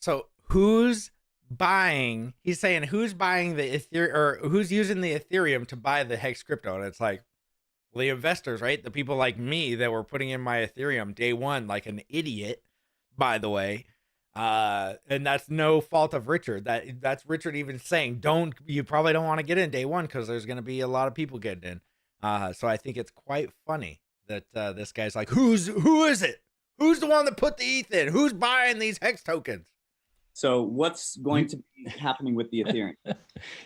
Speaker 1: So who's buying? He's saying who's buying the Ethereum, or who's using the Ethereum to buy the HEX crypto? And it's like, well, the investors, right? The people like me that were putting in my Ethereum day one like an idiot, by the way. And that's no fault of Richard. That's Richard even saying, you probably don't want to get in day one because there's going to be a lot of people getting in. So I think it's quite funny that this guy's like, who is it? Who's the one that put the ETH in? Who's buying these HEX tokens?
Speaker 5: So what's going to be happening with the Ethereum?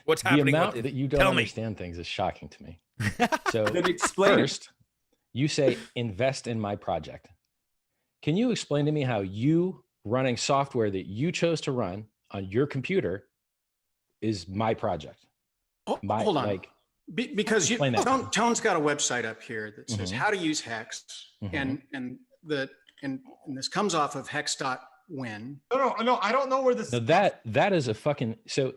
Speaker 1: What's happening?
Speaker 4: The amount that you don't understand things is shocking to me. So first, you say invest in my project. Can you explain to me how you running software that you chose to run on your computer is my project.
Speaker 6: Hold on.
Speaker 4: Like,
Speaker 6: because Tone's got a website up here that says how to use HEX, and this comes off of hex.win.
Speaker 7: No, I don't know where this.
Speaker 4: No, that is a fucking. So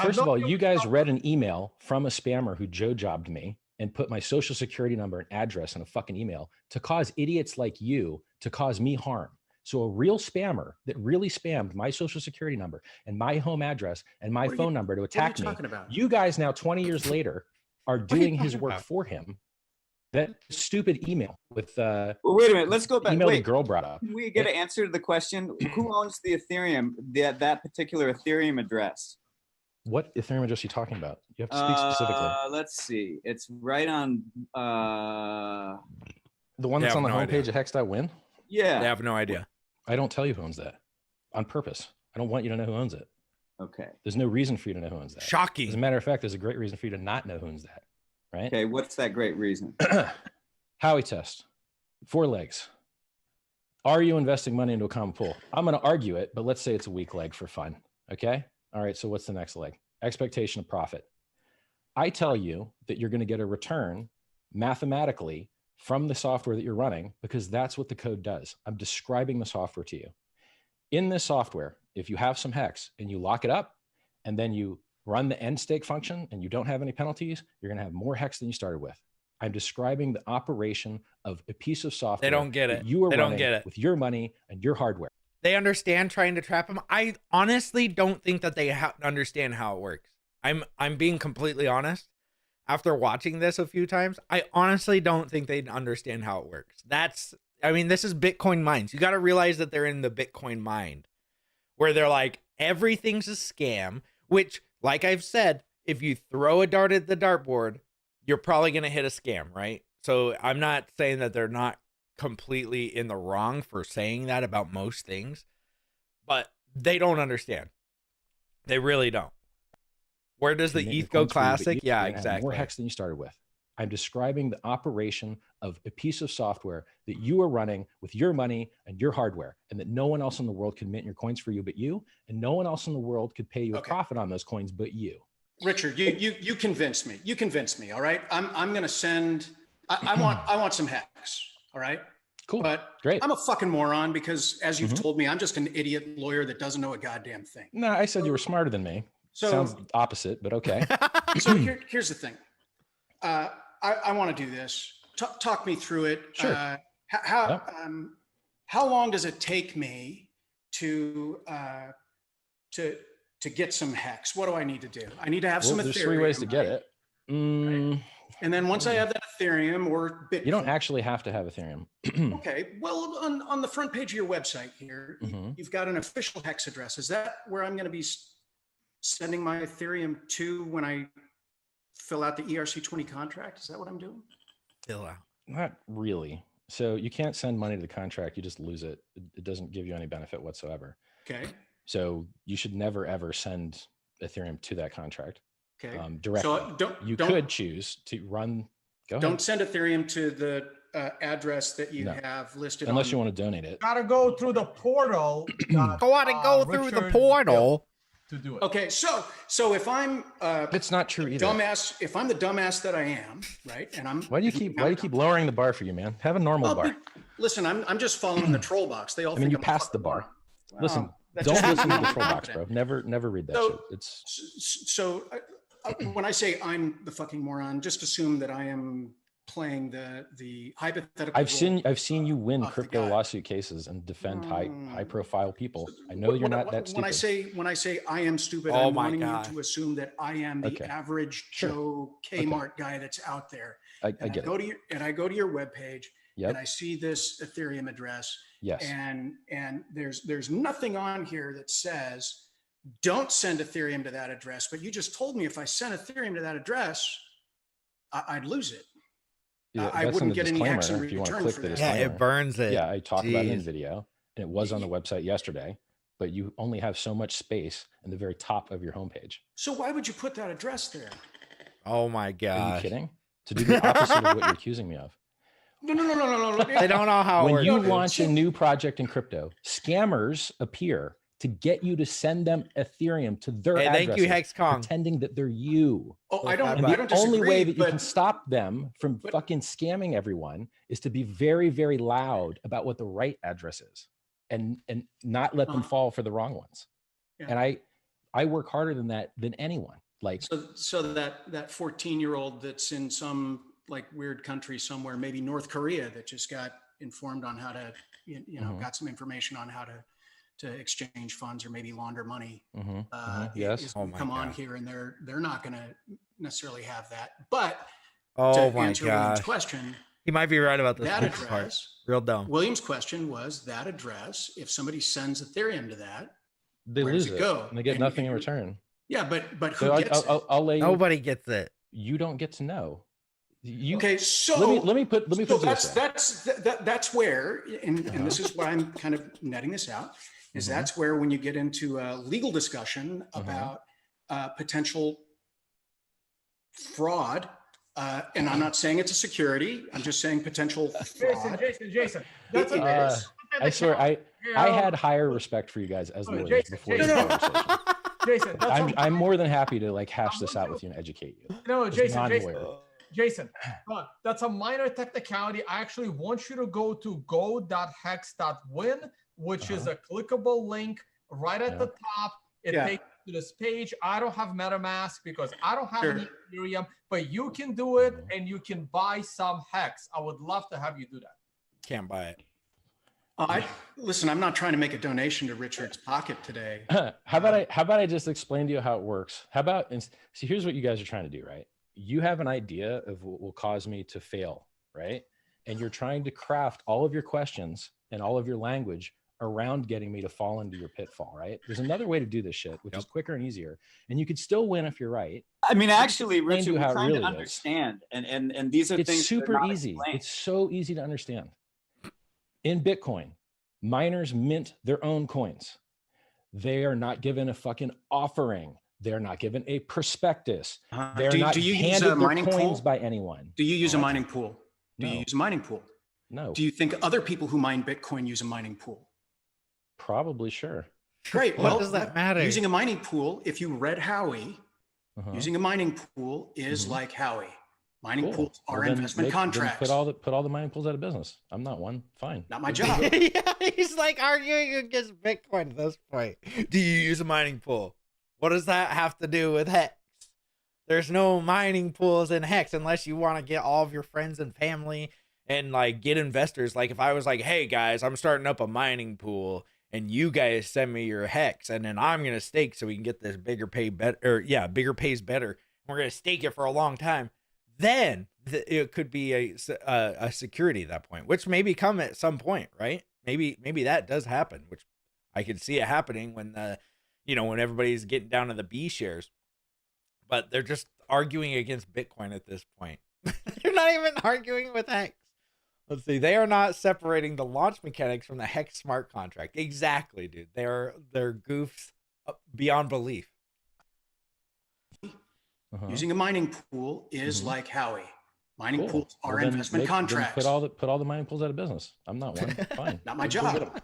Speaker 4: first of all, you guys read an email from a spammer who Joe jobbed me and put my social security number and address in a fucking email to cause idiots like you to cause me harm. So a real spammer that really spammed my social security number and my home address and my phone number to attack me. You guys now 20 years later are doing his work for him. That stupid email with
Speaker 5: well, wait a minute, let's go back.
Speaker 4: Email the girl brought up.
Speaker 5: Can we get an answer to the question? Who owns the Ethereum, that particular Ethereum address?
Speaker 4: What Ethereum address are you talking about? You have to speak specifically.
Speaker 5: Let's see. It's right on
Speaker 4: the one that's on the homepage at hex.win?
Speaker 5: Yeah.
Speaker 1: They have no idea.
Speaker 4: I don't tell you who owns that on purpose. I don't want you to know who owns it.
Speaker 5: Okay.
Speaker 4: There's no reason for you to know who owns that.
Speaker 1: Shocking.
Speaker 4: As a matter of fact, there's a great reason for you to not know who owns that. Right?
Speaker 5: Okay, what's that great reason?
Speaker 4: Howey test. 4 legs. Are you investing money into a common pool? I'm going to argue it, but let's say it's a weak leg for fun. Okay? All right, so what's the next leg? Expectation of profit. I tell you that you're going to get a return mathematically from the software that you're running because that's what the code does. I'm describing the software to you. In this software, if you have some HEX and you lock it up and then you run the end stake function and you don't have any penalties, you're going to have more HEX than you started with. I'm describing the operation of a piece of software.
Speaker 1: They don't get it.
Speaker 4: You are
Speaker 1: they
Speaker 4: running
Speaker 1: don't get it
Speaker 4: with your money and your hardware.
Speaker 1: They understand trying to trap them. I honestly don't think that they understand how it works. I'm being completely honest. After watching this a few times, I honestly don't think they understand how it works. I mean, this is Bitcoin minds. You got to realize that they're in the Bitcoin mind where they're like, everything's a scam, which, like I've said, if you throw a dart at the dartboard, you're probably going to hit a scam, right? So I'm not saying that they're not completely in the wrong for saying that about most things, but they don't understand. They really don't. Where does the ETH go classic? Yeah, exactly.
Speaker 4: More HEX than you started with. I'm describing the operation of a piece of software that you are running with your money and your hardware, and that no one else in the world could mint your coins for you but you, and no one else in the world could pay you a profit on those coins but you.
Speaker 6: Richard, you convinced me. You convinced me. All right. I'm going to send, I want some HEX. All right.
Speaker 4: Cool.
Speaker 6: But
Speaker 4: great.
Speaker 6: I'm a fucking moron because, as you've told me, I'm just an idiot lawyer that doesn't know a goddamn thing.
Speaker 4: No, I said you were smarter than me. So sounds opposite, but okay.
Speaker 6: So here's the thing. I want to do this. Talk me through it.
Speaker 4: Sure.
Speaker 6: How long does it take me to get some HEX? What do I need to do? I need to have some Ethereum.
Speaker 4: There's 3 ways to get it.
Speaker 6: And then once I have that Ethereum or Bitcoin.
Speaker 4: You don't actually have to have Ethereum.
Speaker 6: Okay. Well, on the front page of your website here, you've got an official HEX address. Is that where I'm going to be sending my Ethereum to when I fill out the ERC20 contract? Is that what I'm doing?
Speaker 1: Fill out.
Speaker 4: Not really. So you can't send money to the contract. You just lose it. It doesn't give you any benefit whatsoever.
Speaker 6: Okay.
Speaker 4: So you should never, ever send Ethereum to that contract.
Speaker 6: Okay.
Speaker 4: Directly. So you could choose to run.
Speaker 5: Don't send Ethereum to the address that you have listed.
Speaker 4: Unless you want to donate it.
Speaker 7: Gotta go through the portal.
Speaker 1: Go through the portal.
Speaker 7: To do it.
Speaker 5: Okay, so if I'm
Speaker 4: it's not true either.
Speaker 5: Dumbass, if I'm the dumbass that I am, right? And I'm
Speaker 4: why do you keep lowering the bar for you, man? Have a normal bar.
Speaker 5: Listen, I'm just following the troll box. They all think
Speaker 4: you
Speaker 5: I'm
Speaker 4: passed the bar.
Speaker 5: Wow.
Speaker 4: Listen, don't listen to the troll box, bro. Never read that shit. It's
Speaker 5: so when I say I'm the fucking moron, just assume that I am playing the hypothetical.
Speaker 4: I've seen you win crypto lawsuit cases and defend high profile people. I know you're not that stupid.
Speaker 5: When I say I am stupid, I'm wanting you to assume that I am the average Joe Kmart guy that's out there.
Speaker 4: I get it.
Speaker 5: I go to your webpage and I see this Ethereum address.
Speaker 4: Yes.
Speaker 5: And there's nothing on here that says don't send Ethereum to that address. But you just told me if I sent Ethereum to that address, I'd lose it.
Speaker 4: Yeah,
Speaker 5: I wouldn't get any HEX in
Speaker 4: if you want to
Speaker 5: return
Speaker 4: click
Speaker 5: for
Speaker 4: the
Speaker 5: that.
Speaker 4: disclaimer.
Speaker 1: Yeah, it burns it.
Speaker 4: Yeah, I talked about it in video, and it was on the website yesterday, but you only have so much space in the very top of your homepage.
Speaker 5: So why would you put that address there?
Speaker 1: Oh my God.
Speaker 4: Are you kidding? To do the opposite of what you're accusing me of.
Speaker 5: No.
Speaker 1: They don't know how it
Speaker 4: when
Speaker 1: works.
Speaker 4: you launch a new project in crypto, scammers appear to get you to send them Ethereum to their addresses,
Speaker 1: thank you, Hex Kong.
Speaker 4: pretending that they're you.
Speaker 6: Oh, I don't.
Speaker 4: And
Speaker 6: I
Speaker 4: the
Speaker 6: don't disagree,
Speaker 4: only way that you
Speaker 6: but-
Speaker 4: can stop them from fucking scamming everyone is to be very, very loud about what the right address is, and not let them fall for the wrong ones.
Speaker 6: Yeah.
Speaker 4: And I work harder than that than anyone. Like,
Speaker 6: so that 14-year-old that's in some like weird country somewhere, maybe North Korea, that just got informed on how to, you know, got some information on how to exchange funds or maybe launder money.
Speaker 4: Yes.
Speaker 6: Come on here, and they're not going to necessarily have that. But
Speaker 1: Oh
Speaker 6: to
Speaker 1: my
Speaker 6: answer William's
Speaker 1: gosh.
Speaker 6: question,
Speaker 1: He might be right about this
Speaker 6: that
Speaker 1: next part.
Speaker 6: address,
Speaker 1: Real dumb.
Speaker 6: William's question was that address, if somebody sends Ethereum to that,
Speaker 4: they
Speaker 6: where does
Speaker 4: lose
Speaker 6: it
Speaker 4: it,
Speaker 6: go?
Speaker 4: and they get
Speaker 6: And-
Speaker 4: nothing in return.
Speaker 6: Yeah, but who
Speaker 4: So
Speaker 6: gets it?
Speaker 4: I'll lay you.
Speaker 1: Nobody gets it.
Speaker 4: You don't get to know. You,
Speaker 6: Okay, so
Speaker 4: let me put
Speaker 6: so
Speaker 4: it this way.
Speaker 6: that's where, and this is why I'm kind of netting this out, is that's where when you get into a legal discussion about potential fraud, and I'm not saying it's a security, I'm just saying potential fraud.
Speaker 7: Jason. That's
Speaker 4: I swear, I had higher respect for you guys as lawyers before this conversation.
Speaker 7: Jason,
Speaker 4: I'm more than happy to like hash this out with you and educate you.
Speaker 7: No,
Speaker 4: as a
Speaker 7: Jason,
Speaker 4: non-lawyer.
Speaker 7: Jason, that's a minor technicality. I actually want you to go to go.hex.win, which is a clickable link right at the top. It takes you to this page. I don't have MetaMask because I don't have any Ethereum, but you can do it and you can buy some HEX. I would love to have you do that.
Speaker 1: Can't buy it.
Speaker 6: Listen, I'm not trying to make a donation to Richard's pocket today.
Speaker 4: How about I just explain to you how it works? How about, see, here's what you guys are trying to do, right? You have an idea of what will cause me to fail, right? And you're trying to craft all of your questions and all of your language around getting me to fall into your pitfall, right? There's another way to do this shit, which is quicker and easier. And you could still win if you're right.
Speaker 5: I mean, actually, Richard,
Speaker 4: how
Speaker 5: we're
Speaker 4: it
Speaker 5: trying
Speaker 4: really
Speaker 5: to
Speaker 4: is.
Speaker 5: understand. And these are
Speaker 4: It's
Speaker 5: things that are
Speaker 4: super
Speaker 5: not
Speaker 4: easy.
Speaker 5: explained.
Speaker 4: It's so easy to understand. In Bitcoin, miners mint their own coins. They are not given a fucking offering. They're not given a prospectus. They're not
Speaker 6: do you use
Speaker 4: handed
Speaker 6: a
Speaker 4: their
Speaker 6: mining
Speaker 4: coins
Speaker 6: pool?
Speaker 4: by anyone.
Speaker 6: Do you use a mining pool? Do you
Speaker 4: No.
Speaker 6: use a mining pool?
Speaker 4: No.
Speaker 6: Do you think other people who mine Bitcoin use a mining pool?
Speaker 4: Probably sure.
Speaker 6: Great.
Speaker 1: What does that matter?
Speaker 6: Using a mining pool, if you read Howey, using a mining pool is like Howey. Mining
Speaker 4: Cool.
Speaker 6: pools are
Speaker 4: Well, then
Speaker 6: investment
Speaker 4: then
Speaker 6: contracts.
Speaker 4: Put all the mining pools out of business. I'm not one. Fine.
Speaker 6: Not my job.
Speaker 1: Yeah, he's like arguing against Bitcoin at this point. Do you use a mining pool? What does that have to do with HEX? There's no mining pools in HEX unless you want to get all of your friends and family and like get investors. Like if I was like, hey guys, I'm starting up a mining pool and you guys send me your HEX and then I'm going to stake so we can get this bigger pays better. We're going to stake it for a long time. Then it could be a security at that point, which may become at some point, right? Maybe that does happen, which I could see it happening when when everybody's getting down to the B shares. But they're just arguing against Bitcoin at this point. They're not even arguing with HEX. Let's see. They are not separating the launch mechanics from the HEX smart contract. Exactly, dude. They're goofs beyond belief.
Speaker 6: Using a mining pool is like Howey. Mining pools are
Speaker 4: Well, then
Speaker 6: investment contracts.
Speaker 4: Put all the mining pools out of business. I'm not one. Fine.
Speaker 6: Not my job.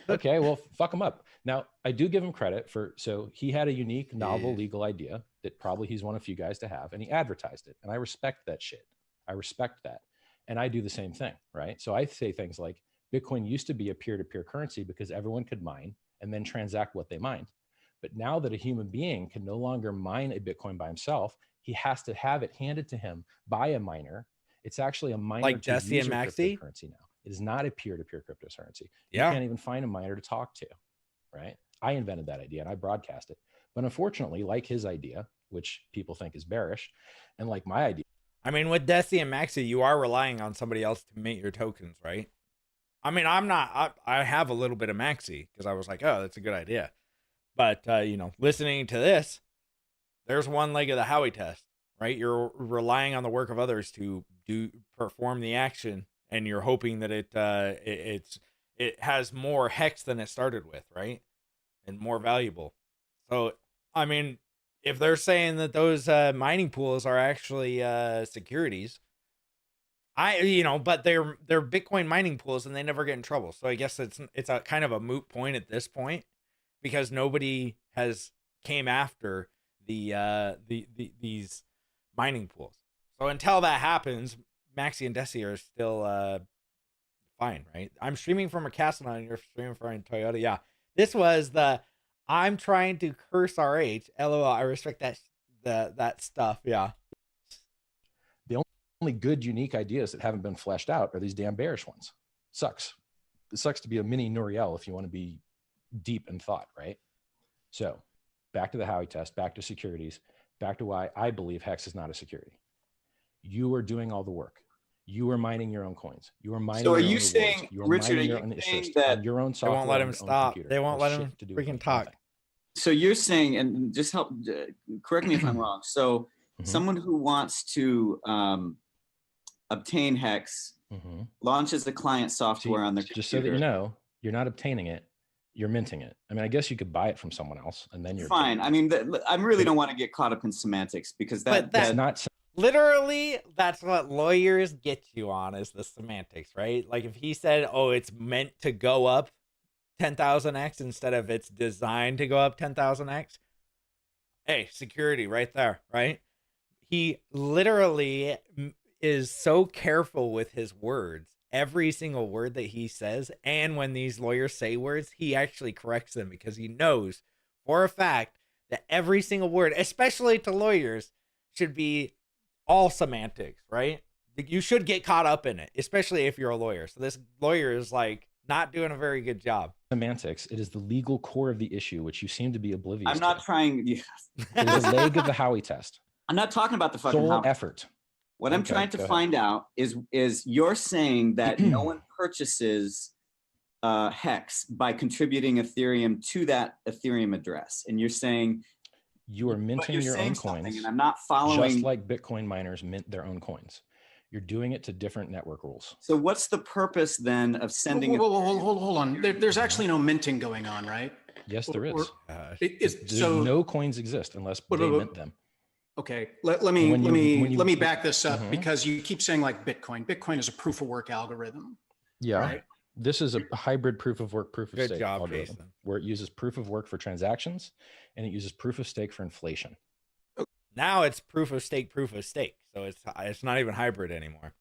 Speaker 4: Okay, well, fuck him up. Now, I do give him credit so he had a unique, novel legal idea that probably he's one of few guys to have, and he advertised it. And I respect that shit. I respect that. And I do the same thing, right? So I say things like Bitcoin used to be a peer-to-peer currency because everyone could mine and then transact what they mined. But now that a human being can no longer mine a Bitcoin by himself, he has to have it handed to him by a miner. It's actually a miner
Speaker 1: like Jesse and Maxi
Speaker 4: cryptocurrency now. It is not a peer-to-peer cryptocurrency.
Speaker 1: Yeah.
Speaker 4: You can't even find a miner to talk to, right? I invented that idea and I broadcast it. But unfortunately, like his idea, which people think is bearish, and like my idea.
Speaker 1: I mean, with Desi and Maxi, you are relying on somebody else to mint your tokens, right? I mean, I have a little bit of Maxi because I was like, oh, that's a good idea. But, listening to this, there's one leg of the Howey test, right? You're relying on the work of others to perform the action, and you're hoping that it has more HEX than it started with, right? And more valuable. So, I mean, if they're saying that those mining pools are actually securities, but they're Bitcoin mining pools and they never get in trouble. So I guess it's a kind of a moot point at this point because nobody has came after these mining pools. So until that happens, Maxi and Desi are still fine, right? I'm streaming from a castle and you're streaming from a Toyota. Yeah, this was the I'm trying to curse RH. LOL. I respect that stuff. Yeah.
Speaker 4: The only good, unique ideas that haven't been fleshed out are these damn bearish ones. Sucks. It sucks to be a mini Noriel if you want to be deep in thought, right? So back to the Howey test, back to securities, back to why I believe HEX is not a security. You are doing all the work. You are mining your own coins. You are mining.
Speaker 5: So are
Speaker 4: your
Speaker 5: you
Speaker 4: own
Speaker 5: saying, Richard, are you saying that
Speaker 4: on your own software?
Speaker 1: They won't let him
Speaker 4: on your own
Speaker 1: stop.
Speaker 4: computer?
Speaker 1: They won't let him
Speaker 4: to do
Speaker 1: freaking
Speaker 4: with
Speaker 1: talk.
Speaker 4: nothing.
Speaker 5: So you're saying, and just help correct me if I'm wrong. So someone who wants to obtain HEX launches the client software on their computer.
Speaker 4: Just so that you know, you're not obtaining it, you're minting it. I mean, I guess you could buy it from someone else and then you're
Speaker 5: fine. I mean, I really don't want to get caught up in semantics because that's
Speaker 4: not
Speaker 1: literally, that's what lawyers get you on, is the semantics, right? Like if he said, oh, it's meant to go up 10,000x instead of it's designed to go up 10,000x. Hey, security right there, right? He literally is so careful with his words. Every single word that he says, and when these lawyers say words, he actually corrects them because he knows for a fact that every single word, especially to lawyers, should be all semantics, right? You should get caught up in it, especially if you're a lawyer. So this lawyer is like not doing a very good job.
Speaker 4: Semantics. It is the legal core of the issue, which you seem to be oblivious
Speaker 5: I'm not
Speaker 4: to.
Speaker 5: trying.
Speaker 4: It is a leg of the Howey test.
Speaker 5: I'm not talking about the fucking
Speaker 4: Sole
Speaker 5: Howey.
Speaker 4: effort.
Speaker 5: What I'm trying to find out is you're saying that no one purchases HEX by contributing Ethereum to that Ethereum address, and you're saying
Speaker 4: you are minting your own coins,
Speaker 5: and I'm not following.
Speaker 4: Just like Bitcoin miners mint their own coins, you're doing it to different network rules.
Speaker 5: So what's the purpose then of sending?
Speaker 6: Hold on. There's actually no minting going on, right?
Speaker 4: Yes, there is.
Speaker 6: So
Speaker 4: no coins exist unless they mint them.
Speaker 6: Okay, let me back this up because you keep saying like Bitcoin. Bitcoin is a proof of work algorithm.
Speaker 4: Yeah.
Speaker 6: Right?
Speaker 4: This is a hybrid proof of work, proof of stake algorithm,
Speaker 1: Jason.
Speaker 4: where it uses proof of work for transactions and it uses proof of stake for inflation.
Speaker 1: Now it's proof of stake. So it's not even hybrid anymore.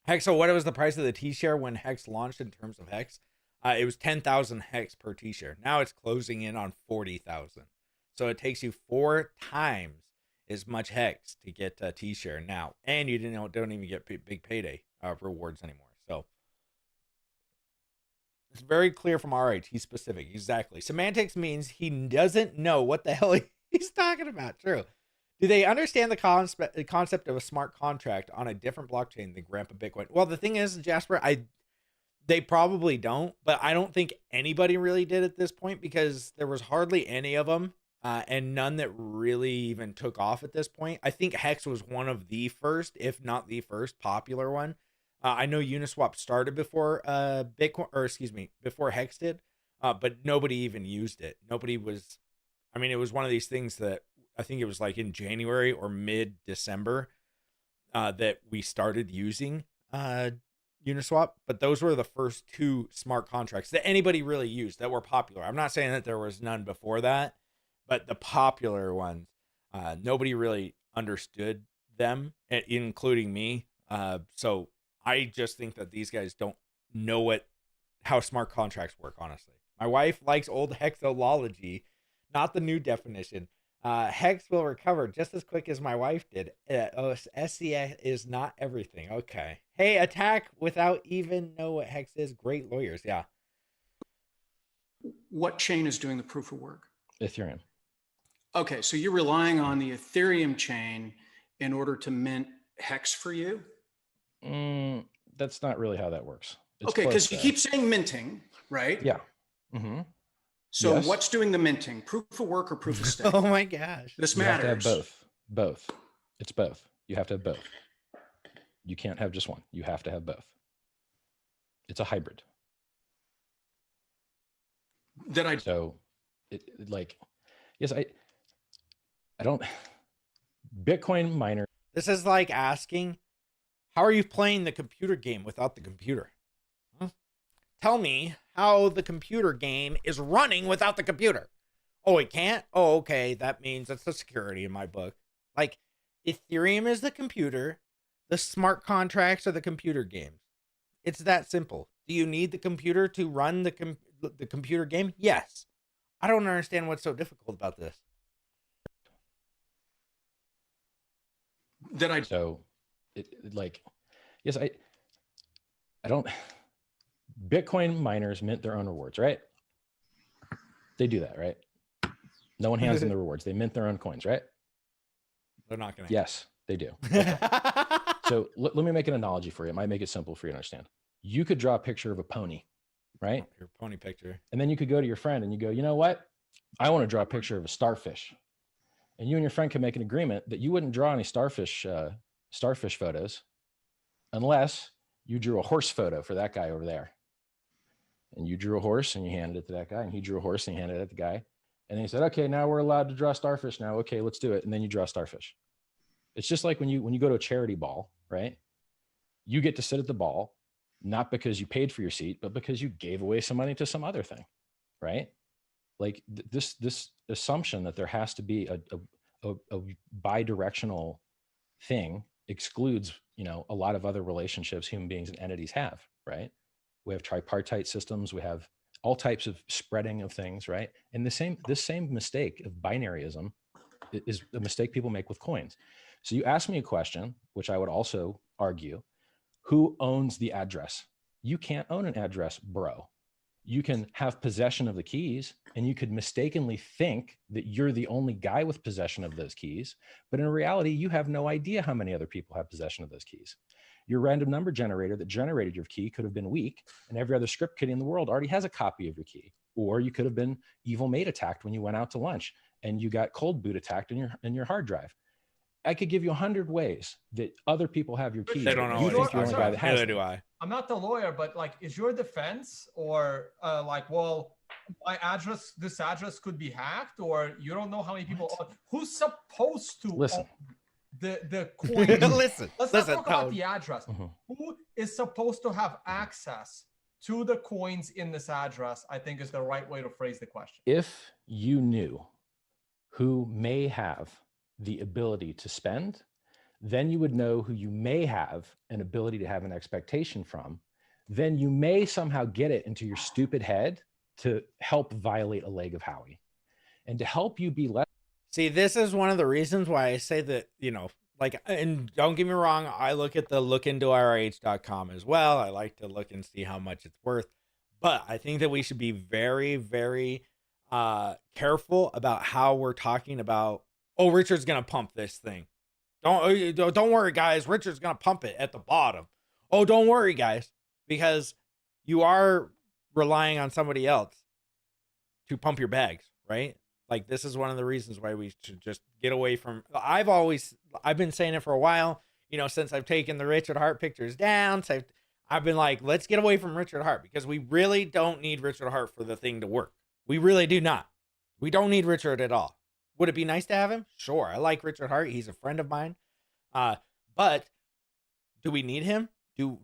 Speaker 1: Hex. So what was the price of the T-share when HEX launched in terms of HEX? It was 10,000 HEX per T-share. Now it's closing in on 40,000. So it takes you 4 times as much HEX to get a T-share now, and you don't even get big payday rewards anymore. So it's very clear from RH. He's specific. Exactly. Semantics means he doesn't know what the hell he's talking about. True. Do they understand the concept of a smart contract on a different blockchain than Grandpa Bitcoin? Well, the thing is, Jasper, they probably don't, but I don't think anybody really did at this point because there was hardly any of them. And none that really even took off at this point. I think HEX was one of the first, if not the first, popular one. I know Uniswap started before before HEX did, but nobody even used it. It was one of these things that I think it was like in January or mid-December that we started using Uniswap. But those were the first 2 smart contracts that anybody really used that were popular. I'm not saying that there was none before that. But the popular ones, nobody really understood them, including me. So I just think that these guys don't know how smart contracts work, honestly. My wife likes old hexology, not the new definition. HEX will recover just as quick as my wife did. SCA is not everything. Okay. Hey, attack without even know what HEX is. Great lawyers. Yeah.
Speaker 6: What chain is doing the proof of work?
Speaker 4: Ethereum.
Speaker 6: Okay, so you're relying on the Ethereum chain in order to mint HEX for you?
Speaker 4: That's not really how that works.
Speaker 6: Okay, because you keep saying minting, right?
Speaker 4: Yeah.
Speaker 6: So what's doing the minting? Proof of work or proof of stake?
Speaker 1: Oh my gosh.
Speaker 6: This
Speaker 4: you
Speaker 6: matters.
Speaker 4: You have to have both. It's both. You have to have both. You can't have just one. You have to have both. It's a hybrid. Yes, I don't. Bitcoin miner.
Speaker 1: This is like asking, how are you playing the computer game without the computer? Tell me how the computer game is running without the computer. Oh, it can't? Oh, okay. That means it's the security in my book. Like, Ethereum is the computer. The smart contracts are the computer games. It's that simple. Do you need the computer to run the computer game? Yes. I don't understand what's so difficult about this.
Speaker 4: Yes, I don't. Bitcoin miners mint their own rewards, right? They do that, right? No one hands them the rewards. They mint their own coins, right?
Speaker 1: They're not going to.
Speaker 4: Yes, they do. Okay. So let me make an analogy for you. It might make it simple for you to understand. You could draw a picture of a pony, right?
Speaker 1: Your pony picture.
Speaker 4: And then you could go to your friend and you go, you know what? I want to draw a picture of a starfish. And you and your friend can make an agreement that you wouldn't draw any starfish photos unless you drew a horse photo for that guy over there. And you drew a horse and you handed it to that guy, and he drew a horse and he handed it to the guy. And then he said, okay, now we're allowed to draw starfish now. Okay, let's do it. And then you draw starfish. It's just like when you go to a charity ball, right? You get to sit at the ball, not because you paid for your seat, but because you gave away some money to some other thing, right? Like this assumption that there has to be a bi-directional thing excludes, a lot of other relationships human beings and entities have, right? We have tripartite systems. We have all types of spreading of things, right? And this same mistake of binaryism is a mistake people make with coins. So you asked me a question, which I would also argue, who owns the address? You can't own an address, bro. You can have possession of the keys, and you could mistakenly think that you're the only guy with possession of those keys. But in reality, you have no idea how many other people have possession of those keys. Your random number generator that generated your key could have been weak, and every other script kiddie in the world already has a copy of your key. Or you could have been evil mate attacked when you went out to lunch, and you got cold boot attacked in your hard drive. I could give you 100 ways that other people have your keys.
Speaker 1: They don't know.
Speaker 4: You think you're the only guy that has
Speaker 1: Neither
Speaker 4: them.
Speaker 1: do I.
Speaker 7: I'm not the lawyer, but is your defense or well, this address could be hacked, or you don't know how many people who's supposed to
Speaker 4: listen
Speaker 7: the coin?
Speaker 1: Let's
Speaker 7: not talk about the address. Who is supposed to have access to the coins in this address? I think is the right way to phrase the question.
Speaker 4: If you knew who may have the ability to spend, then you would know who you may have an ability to have an expectation from. Then you may somehow get it into your stupid head to help violate a leg of Howey. And to help you be less.
Speaker 1: See, this is one of the reasons why I say that, and don't get me wrong, I look at the lookintorourh.com as well. I like to look and see how much it's worth. But I think that we should be very, very careful about how we're talking about, oh, Richard's going to pump this thing. Don't worry, guys. Richard's going to pump it at the bottom. Oh, don't worry, guys, because you are relying on somebody else to pump your bags, right? Like, this is one of the reasons why we should just get away from, I've been saying it for a while, since I've taken the Richard Heart pictures down. So I've been like, let's get away from Richard Heart, because we really don't need Richard Heart for the thing to work. We really do not. We don't need Richard at all. Would it be nice to have him? Sure. I like Richard Heart. He's a friend of mine. But do we need him?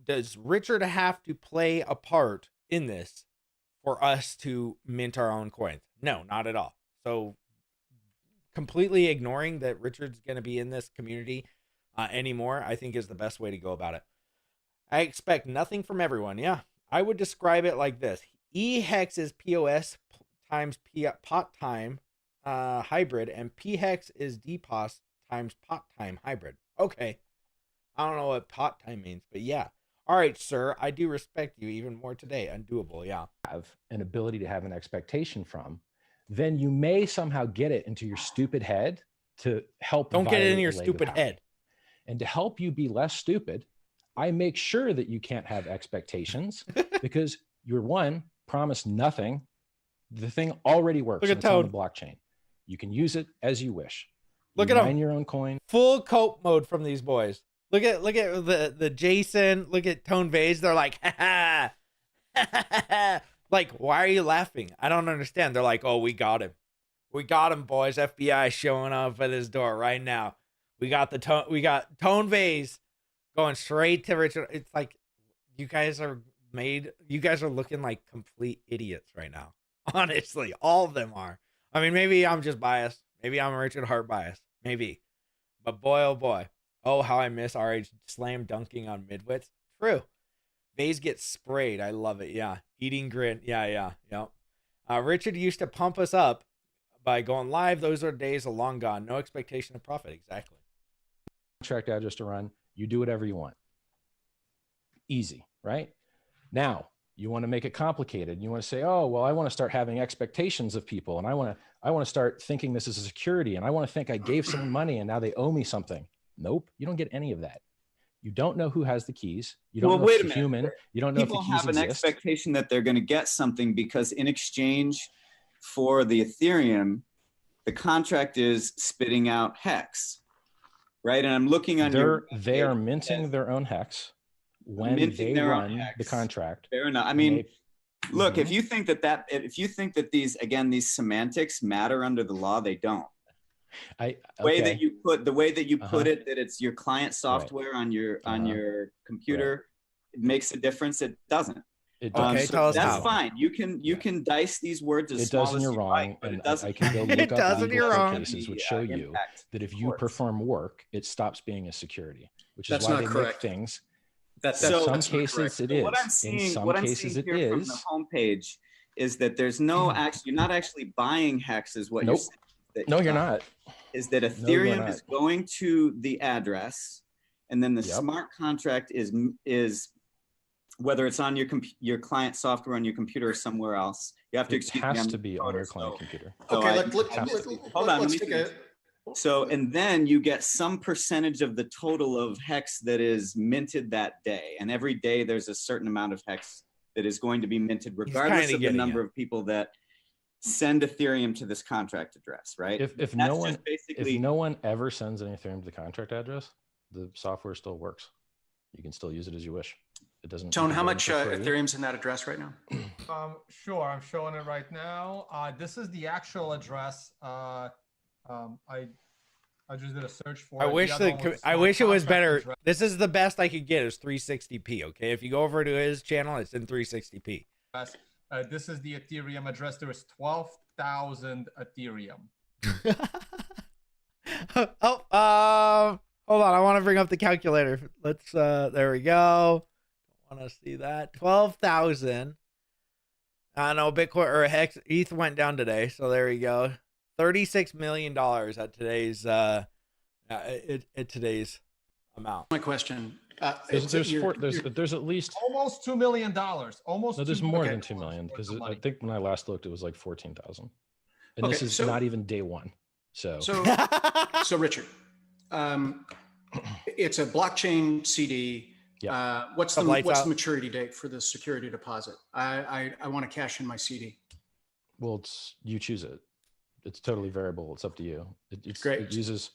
Speaker 1: Does Richard have to play a part in this for us to mint our own coins? No, not at all. So completely ignoring that Richard's going to be in this community anymore, I think is the best way to go about it. I expect nothing from everyone. Yeah, I would describe it like this. HEX is POS times pot time hybrid, and HEX is DPOS times pot time hybrid. Okay. I don't know what pot time means, but yeah. All right, sir. I do respect you even more today. Undoable. Yeah.
Speaker 4: Have an ability to have an expectation from, then you may somehow get it into your stupid head to help.
Speaker 1: Don't get it in your stupid head.
Speaker 4: And to help you be less stupid, I make sure that you can't have expectations because you're promised nothing. The thing already works.
Speaker 1: Look at
Speaker 4: it's on the blockchain. You can use it as you wish.
Speaker 1: Look at
Speaker 4: mine your own coin.
Speaker 1: Full cope mode from these boys. Look at the Jason. Look at Tone Vays. They're like, ha ha. Like, why are you laughing? I don't understand. They're like, oh, we got him. We got him, boys. FBI showing up at his door right now. We got Tone Vays going straight to Richard. It's like, you guys are made, you guys are looking like complete idiots right now. Honestly, all of them are. I mean, maybe I'm just biased. Maybe I'm Richard Hart biased. Maybe. But boy, oh boy. Oh, how I miss RH slam dunking on midwits. True. Vays gets sprayed. I love it. Yeah. Eating grit. Yeah. Richard used to pump us up by going live. Those are days long gone. No expectation of profit. Exactly.
Speaker 4: Contract address to run. You do whatever you want. Easy, right? Now, you want to make it complicated. You want to say, oh, well, I want to start having expectations of people, and I want to start thinking this is a security, and I want to think I gave someone money and now they owe me something. Nope, you don't get any of that. You don't know who has the keys. You don't know if it's a human. You don't know if the keys
Speaker 5: have an expectation that they're going to get something because in exchange for the Ethereum, the contract is spitting out HEX, right? And I'm looking on
Speaker 4: they are minting their own HEX when they run the contract.
Speaker 5: Fair enough. I mean, look, if you think that these semantics matter under the law, they don't. The way that you put it, that it's your client software on your computer, it makes a difference. It doesn't.
Speaker 1: Okay, tell us how.
Speaker 5: That's fine. You can dice these words as small as you like, but it doesn't.
Speaker 4: I can go look up legal cases which show you that if you perform work, it stops being a security, which is why they make things. In some cases it is.
Speaker 5: What I'm seeing here from the homepage is that there's no you're not actually buying HEX, is what you're saying.
Speaker 4: No, you're not.
Speaker 5: Is that Ethereum is going to the address, and then the smart contract is whether it's on your client software on your computer or somewhere else. You have to
Speaker 4: excuse me. It has to be on your client computer.
Speaker 5: Okay, hold on. So, and then you get some percentage of the total of HEX that is minted that day. And every day there's a certain amount of HEX that is going to be minted regardless of the number of people that send Ethereum to this contract address, right?
Speaker 4: If no one ever sends any Ethereum to the contract address, the software still works. You can still use it as you wish. It doesn't.
Speaker 6: Tone, how much Ethereum's in that address right now?
Speaker 7: Sure, I'm showing it right now. This is the actual address. I just did a search for it.
Speaker 1: I wish it was better. Address. This is the best I could get is 360p. Okay, if you go over to his channel, it's in 360p.
Speaker 7: This is the Ethereum address. There is 12,000 Ethereum.
Speaker 1: Hold on. I want to bring up the calculator. Let's. There we go. Want to see that 12,000. I know Bitcoin or HEX ETH went down today, so there we go. $36 million at today's today's amount.
Speaker 6: My question:
Speaker 4: there's at least
Speaker 7: almost $2 million. Almost.
Speaker 4: No, there's more than 2 million because I think when I last looked, it was like 14,000, and this is not even day one. So
Speaker 6: Richard, it's a blockchain CD.
Speaker 4: Yeah.
Speaker 6: What's the maturity date for the security deposit? I want to cash in my CD.
Speaker 4: Well, you choose it. It's totally variable. It's up to you. It's great. It uses.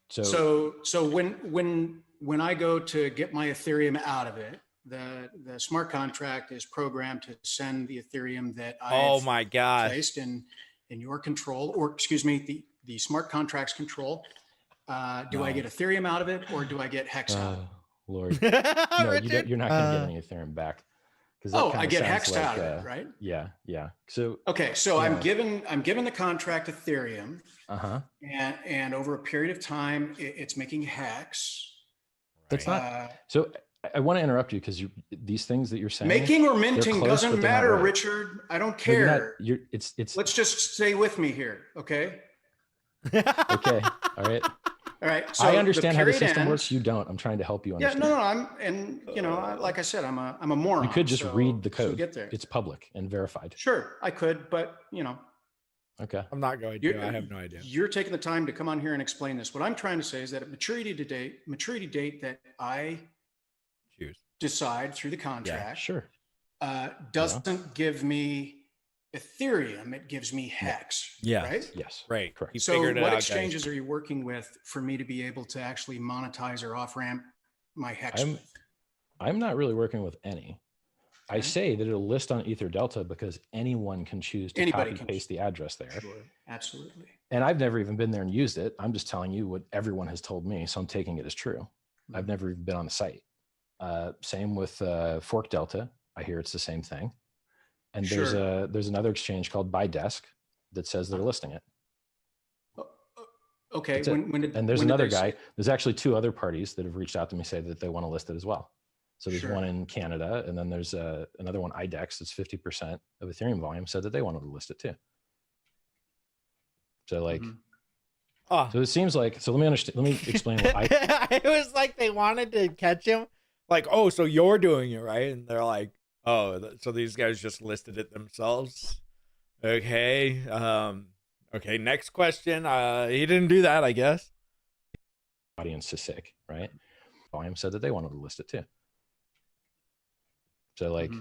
Speaker 6: So when I go to get my Ethereum out of it, the smart contract is programmed to send the Ethereum that I placed in your control, or excuse me, the smart contract's control. Do I get Ethereum out of it, or do I get HEX out of it?
Speaker 4: Lord, no, you're not going to get any Ethereum back.
Speaker 6: I get HEX out of it, right?
Speaker 4: Yeah. So
Speaker 6: I'm given the contract Ethereum, and over a period of time, it's making HEX.
Speaker 4: That's not. So I want to interrupt you because these things that you're saying,
Speaker 6: making or minting doesn't matter, right. Richard. I don't care.
Speaker 4: It's.
Speaker 6: Let's just stay with me here, okay?
Speaker 4: Okay. All right.
Speaker 6: All right. So
Speaker 4: I understand how the system works. You don't. I'm trying to help you understand.
Speaker 6: Yeah, no. Like I said, I'm a moron.
Speaker 4: You could just read the code.
Speaker 6: Get there.
Speaker 4: It's public and verified.
Speaker 6: Sure, I could, but
Speaker 4: Okay.
Speaker 1: I'm not going to. I have no idea.
Speaker 6: You're taking the time to come on here and explain this. What I'm trying to say is that at maturity date that I decide through the contract, doesn't give me Ethereum, it gives me HEX.
Speaker 1: Yeah.
Speaker 6: Right?
Speaker 4: Yes.
Speaker 1: Right.
Speaker 4: Correct.
Speaker 6: So what exchanges are you working with for me to be able to actually monetize or off ramp my HEX?
Speaker 4: I'm not really working with any. I say that it'll list on Ether Delta because anyone can choose to copy and paste the address there.
Speaker 6: Sure. Absolutely.
Speaker 4: And I've never even been there and used it. I'm just telling you what everyone has told me. So I'm taking it as true. I've never even been on the site. Same with Fork Delta. I hear it's the same thing. And
Speaker 6: Sure.
Speaker 4: there's another exchange called BuyDesk that says they're listing it.
Speaker 6: Okay.
Speaker 4: And there's another guy. There's actually two other parties that have reached out to me, say that they want to list it as well. So there's one in Canada, and then there's another one, IDEX, that's 50% of Ethereum volume, said that they wanted to list it too. So like, so it seems like, so let me explain what I.
Speaker 1: It was like they wanted to catch him. Like, oh, so you're doing it, right? And they're like, oh, so these guys just listed it themselves. Okay. Okay, next question. He didn't do that, I guess.
Speaker 4: Audience is sick, right? Volume said that they wanted to list it too. So like,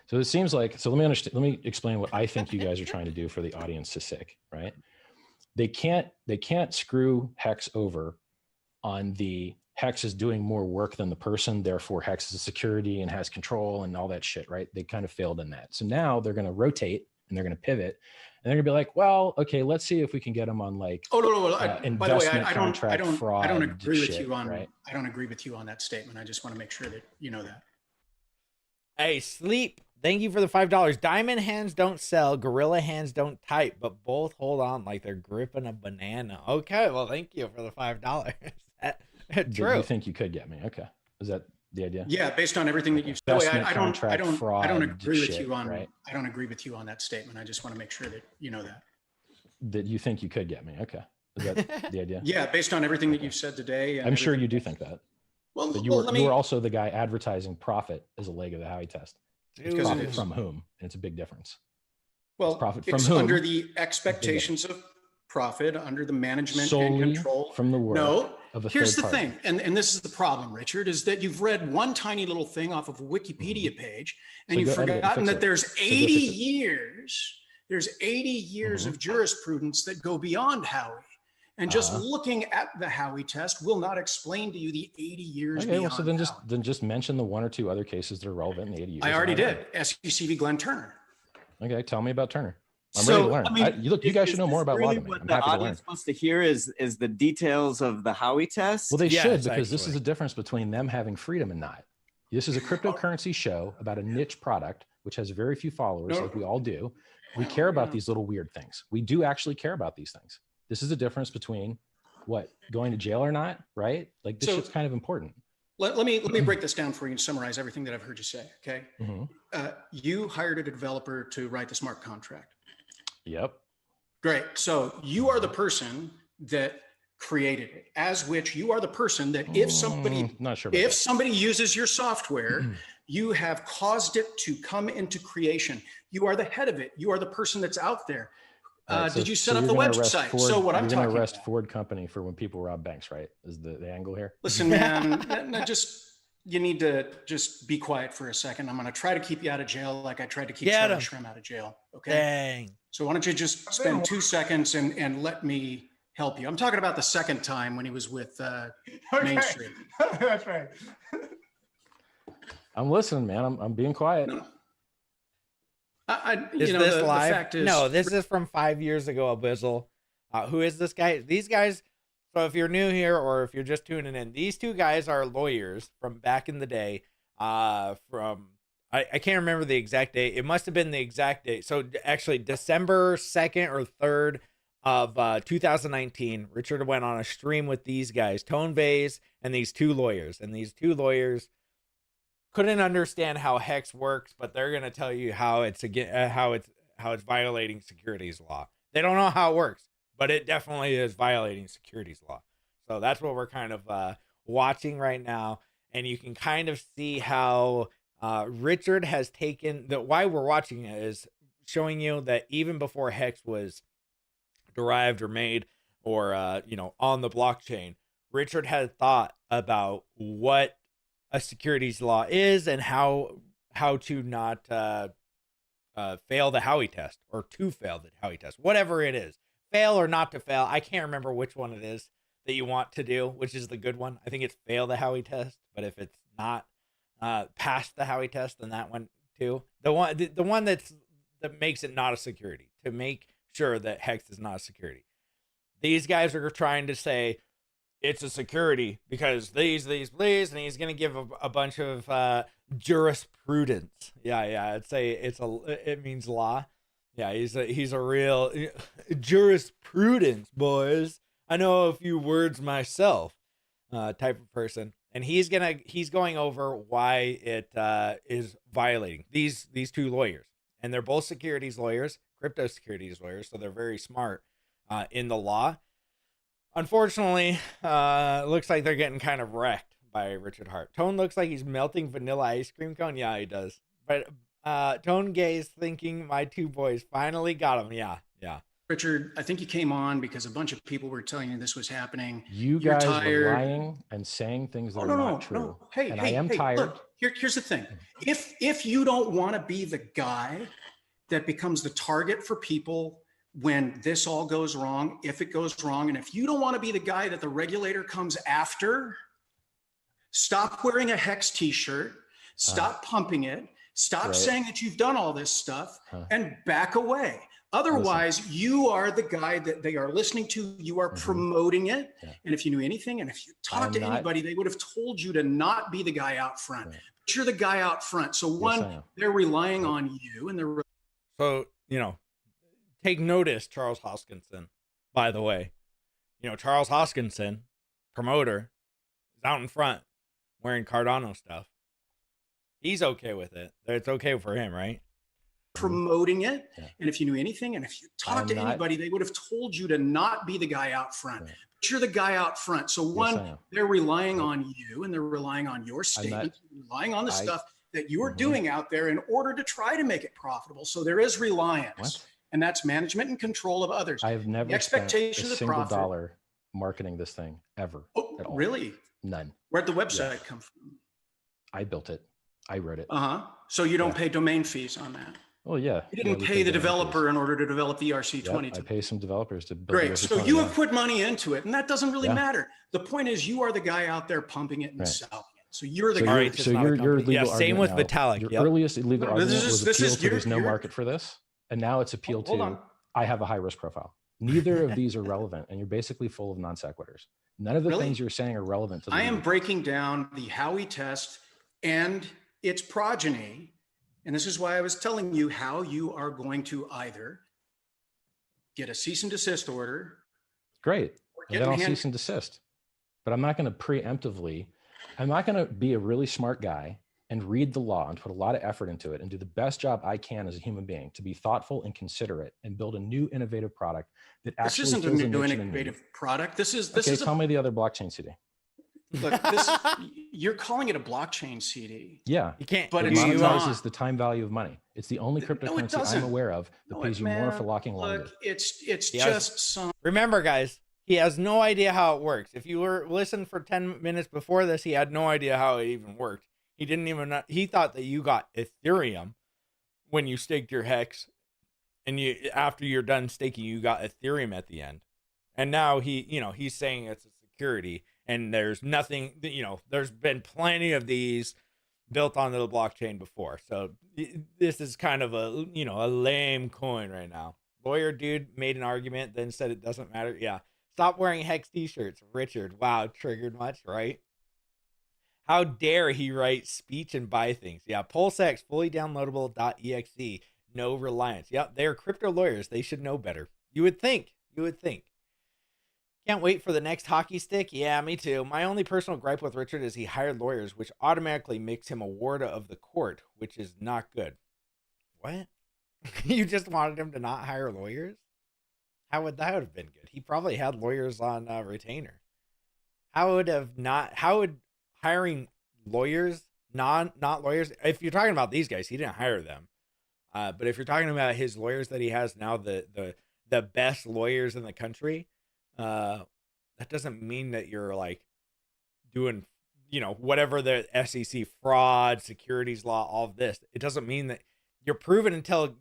Speaker 4: so it seems like, so let me explain what I think you guys are trying to do for the audience is sick, right? They can't screw HEX over on the HEX is doing more work than the person, therefore HEX is a security and has control and all that shit, right? They kind of failed in that. So now they're going to rotate and they're going to pivot and they're going to be like, well, okay, let's see if we can get them on like,
Speaker 6: by the way, I don't agree with
Speaker 4: shit,
Speaker 6: you on,
Speaker 4: right?
Speaker 6: I don't agree with you on that statement. I just want to make sure that you know that.
Speaker 1: Hey, Sleep, thank you for the $5. Diamond hands don't sell, gorilla hands don't type, but both hold on like they're gripping a banana. Okay, well, thank you for the $5. True.
Speaker 4: You think you could get me? Okay, is that the idea?
Speaker 6: Yeah, based on everything that you've said. I don't agree with you on. Right? I don't agree with you on that statement. I just want to make sure that you know that.
Speaker 4: That you think you could get me? Okay, is that the idea?
Speaker 6: Yeah, based on everything that you've said today. And
Speaker 4: I'm sure you do think that.
Speaker 6: Well,
Speaker 4: but you were also the guy advertising profit as a leg of the Howey test. Profit from whom? And it's a big difference.
Speaker 6: Well,
Speaker 4: profit from
Speaker 6: it's
Speaker 4: whom?
Speaker 6: Under the expectations of profit, under the management
Speaker 4: solely
Speaker 6: and control
Speaker 4: from the work.
Speaker 6: No,
Speaker 4: of a
Speaker 6: here's the
Speaker 4: third party.
Speaker 6: thing, and this is the problem, Richard, is that you've read one tiny little thing off of a Wikipedia page, and you've forgotten that there's 80 years. There's 80 years of jurisprudence that go beyond Howey. And just looking at the Howey test will not explain to you the 80 years.
Speaker 4: Okay, well, so then just mention the one or two other cases that are relevant in the 80 years.
Speaker 6: I already did. SEC v. Glenn Turner.
Speaker 4: Okay, tell me about Turner. I'm ready to learn. I mean, you guys should know more about law than me. I'm happy to learn.
Speaker 5: The audience wants to hear is the details of the Howey test.
Speaker 4: Well, they should, because this is a difference between them having freedom and not. This is a cryptocurrency show about a niche product, which has very few followers, like we all do. We care about these little weird things. We do actually care about these things. This is the difference between going to jail or not, right? Like this shit's kind of important.
Speaker 6: Let me break this down for you and summarize everything that I've heard you say. Okay. You hired a developer to write the smart contract.
Speaker 4: Yep.
Speaker 6: Great. So you are the person that created it, as which you are the person that if somebody uses your software, you have caused it to come into creation. You are the head of it. You are the person that's out there. Did you set up the website? So what I'm talking about. You're going to arrest
Speaker 4: Ford Company for when people rob banks, right? Is the angle here?
Speaker 6: Listen, man, you need to just be quiet for a second. I'm going to try to keep you out of jail like I tried to keep Charlie Shrim out of jail. Okay.
Speaker 1: Dang.
Speaker 6: So why don't you just spend 2 seconds and let me help you? I'm talking about the second time when he was with Main Street.
Speaker 7: That's right.
Speaker 4: I'm listening, man. I'm being quiet.
Speaker 6: No.
Speaker 1: Is this live? The fact is, no, this is from 5 years ago, Abizzle. Who is this guy? These guys, so if you're new here or if you're just tuning in, these two guys are lawyers from back in the day. I can't remember the exact date. It must have been the exact date. So actually December 2nd or 3rd of 2019, Richard went on a stream with these guys, Tone Vays and these two lawyers. And these two lawyers couldn't understand how HEX works, but they're going to tell you how it's violating securities law. They don't know how it works, but it definitely is violating securities law. So that's what we're kind of watching right now. And you can kind of see how Richard has taken why we're watching it is showing you that even before HEX was derived or made or, on the blockchain, Richard had thought about what a securities law is and how to not fail the Howey test or to fail the Howey test, whatever it is, fail or not to fail. I can't remember which one it is that you want to do, which is the good one. I think it's fail the Howey test, but if it's not pass the Howey test, then that one too. The one that makes it not a security, to make sure that HEX is not a security. These guys are trying to say it's a security because these, and he's gonna give a bunch of jurisprudence. Yeah, it means law. Yeah, he's a real jurisprudence, boys. I know a few words myself, type of person. And he's going over why it is violating these two lawyers, and they're both securities lawyers, crypto securities lawyers, so they're very smart in the law. Unfortunately, looks like they're getting kind of wrecked by Richard Heart. Tone looks like he's melting vanilla ice cream cone. Yeah, he does. But Tone Gaze thinking my two boys finally got him. Yeah.
Speaker 6: Richard, I think you came on because a bunch of people were telling you this was happening.
Speaker 4: You guys were lying and saying things that are not true.
Speaker 6: No. Hey,
Speaker 4: I am tired.
Speaker 6: Look, here's the thing. If you don't want to be the guy that becomes the target for people when this all goes wrong, if it goes wrong, and if you don't want to be the guy that the regulator comes after, stop wearing a HEX t-shirt, stop pumping it, stop saying that you've done all this stuff, and back away. Otherwise, you are the guy that they are listening to. You are promoting it. Yeah. And if you knew anything, and if you talked to anybody, they would have told you to not be the guy out front. Right. But you're the guy out front. So they're relying on you, and they're.
Speaker 1: So, take notice, Charles Hoskinson, by the way. Charles Hoskinson, promoter, is out in front wearing Cardano stuff. He's okay with it. It's okay for him, right?
Speaker 6: Promoting it. Yeah. And if you knew anything, and if you talked to anybody, they would have told you to not be the guy out front. Right. But you're the guy out front. So they're relying on you, and they're relying on your statements, relying on the stuff that you're doing out there in order to try to make it profitable. So there is reliance, and that's management and control of others.
Speaker 4: I have never spent a single dollar marketing this thing ever.
Speaker 6: At all. Really?
Speaker 4: None.
Speaker 6: Where'd the website come from?
Speaker 4: I built it. I wrote it.
Speaker 6: So you don't pay domain fees on that?
Speaker 4: Well, yeah.
Speaker 6: You didn't pay the developer in order to develop the ERC-20.
Speaker 4: Yep, I pay some developers to build.
Speaker 6: Great. So you have put money into it, and that doesn't really matter. The point is, you are the guy out there pumping it and selling it. So you're the guy.
Speaker 4: So your legal
Speaker 1: same with Vitalik.
Speaker 4: Your earliest illegal argument was appeal to there's no market for this, and now it's appeal to I have a high risk profile. Neither of these are relevant, and you're basically full of non sequiturs. None of the things you're saying are relevant to.
Speaker 6: I am breaking down the Howey test and its progeny. And this is why I was telling you how you are going to either get a cease and desist order.
Speaker 4: Great. And then I'll cease and desist. But I'm not going to I'm not going to be a really smart guy and read the law and put a lot of effort into it and do the best job I can as a human being to be thoughtful and considerate and build a new innovative product that actually
Speaker 6: fills a niche. This isn't a new innovative product. This is
Speaker 4: tell me the other blockchain CD.
Speaker 6: Look, you're calling it a blockchain CD.
Speaker 4: Yeah,
Speaker 1: you can't.
Speaker 4: But it monetizes the time value of money. It's the only cryptocurrency I'm aware of that pays you more for locking longer.
Speaker 6: It's just some.
Speaker 1: Remember, guys, he has no idea how it works. If you were listening for 10 minutes before this, he had no idea how it even worked. He didn't even know. He thought that you got Ethereum when you staked your HEX, and after you're done staking, you got Ethereum at the end. And now he's saying it's a security. And there's nothing, there's been plenty of these built onto the blockchain before. So this is kind of a lame coin right now. Lawyer dude made an argument, then said it doesn't matter. Yeah. Stop wearing HEX t-shirts. Richard, wow, triggered much, right? How dare he write speech and buy things? Yeah. PulseX, fully downloadable .exe. No reliance. Yep. They're crypto lawyers. They should know better. You would think. Can't wait for the next hockey stick. Yeah, me too. My only personal gripe with Richard is he hired lawyers, which automatically makes him a ward of the court, which is not good. What? You just wanted him to not hire lawyers? How would that have been good? He probably had lawyers on retainer. How would hiring lawyers, not lawyers, if you're talking about these guys, he didn't hire them. But if you're talking about his lawyers that he has now, the best lawyers in the country, that doesn't mean that you're like doing, whatever the SEC fraud, securities law, all of this. It doesn't mean that you're proven until,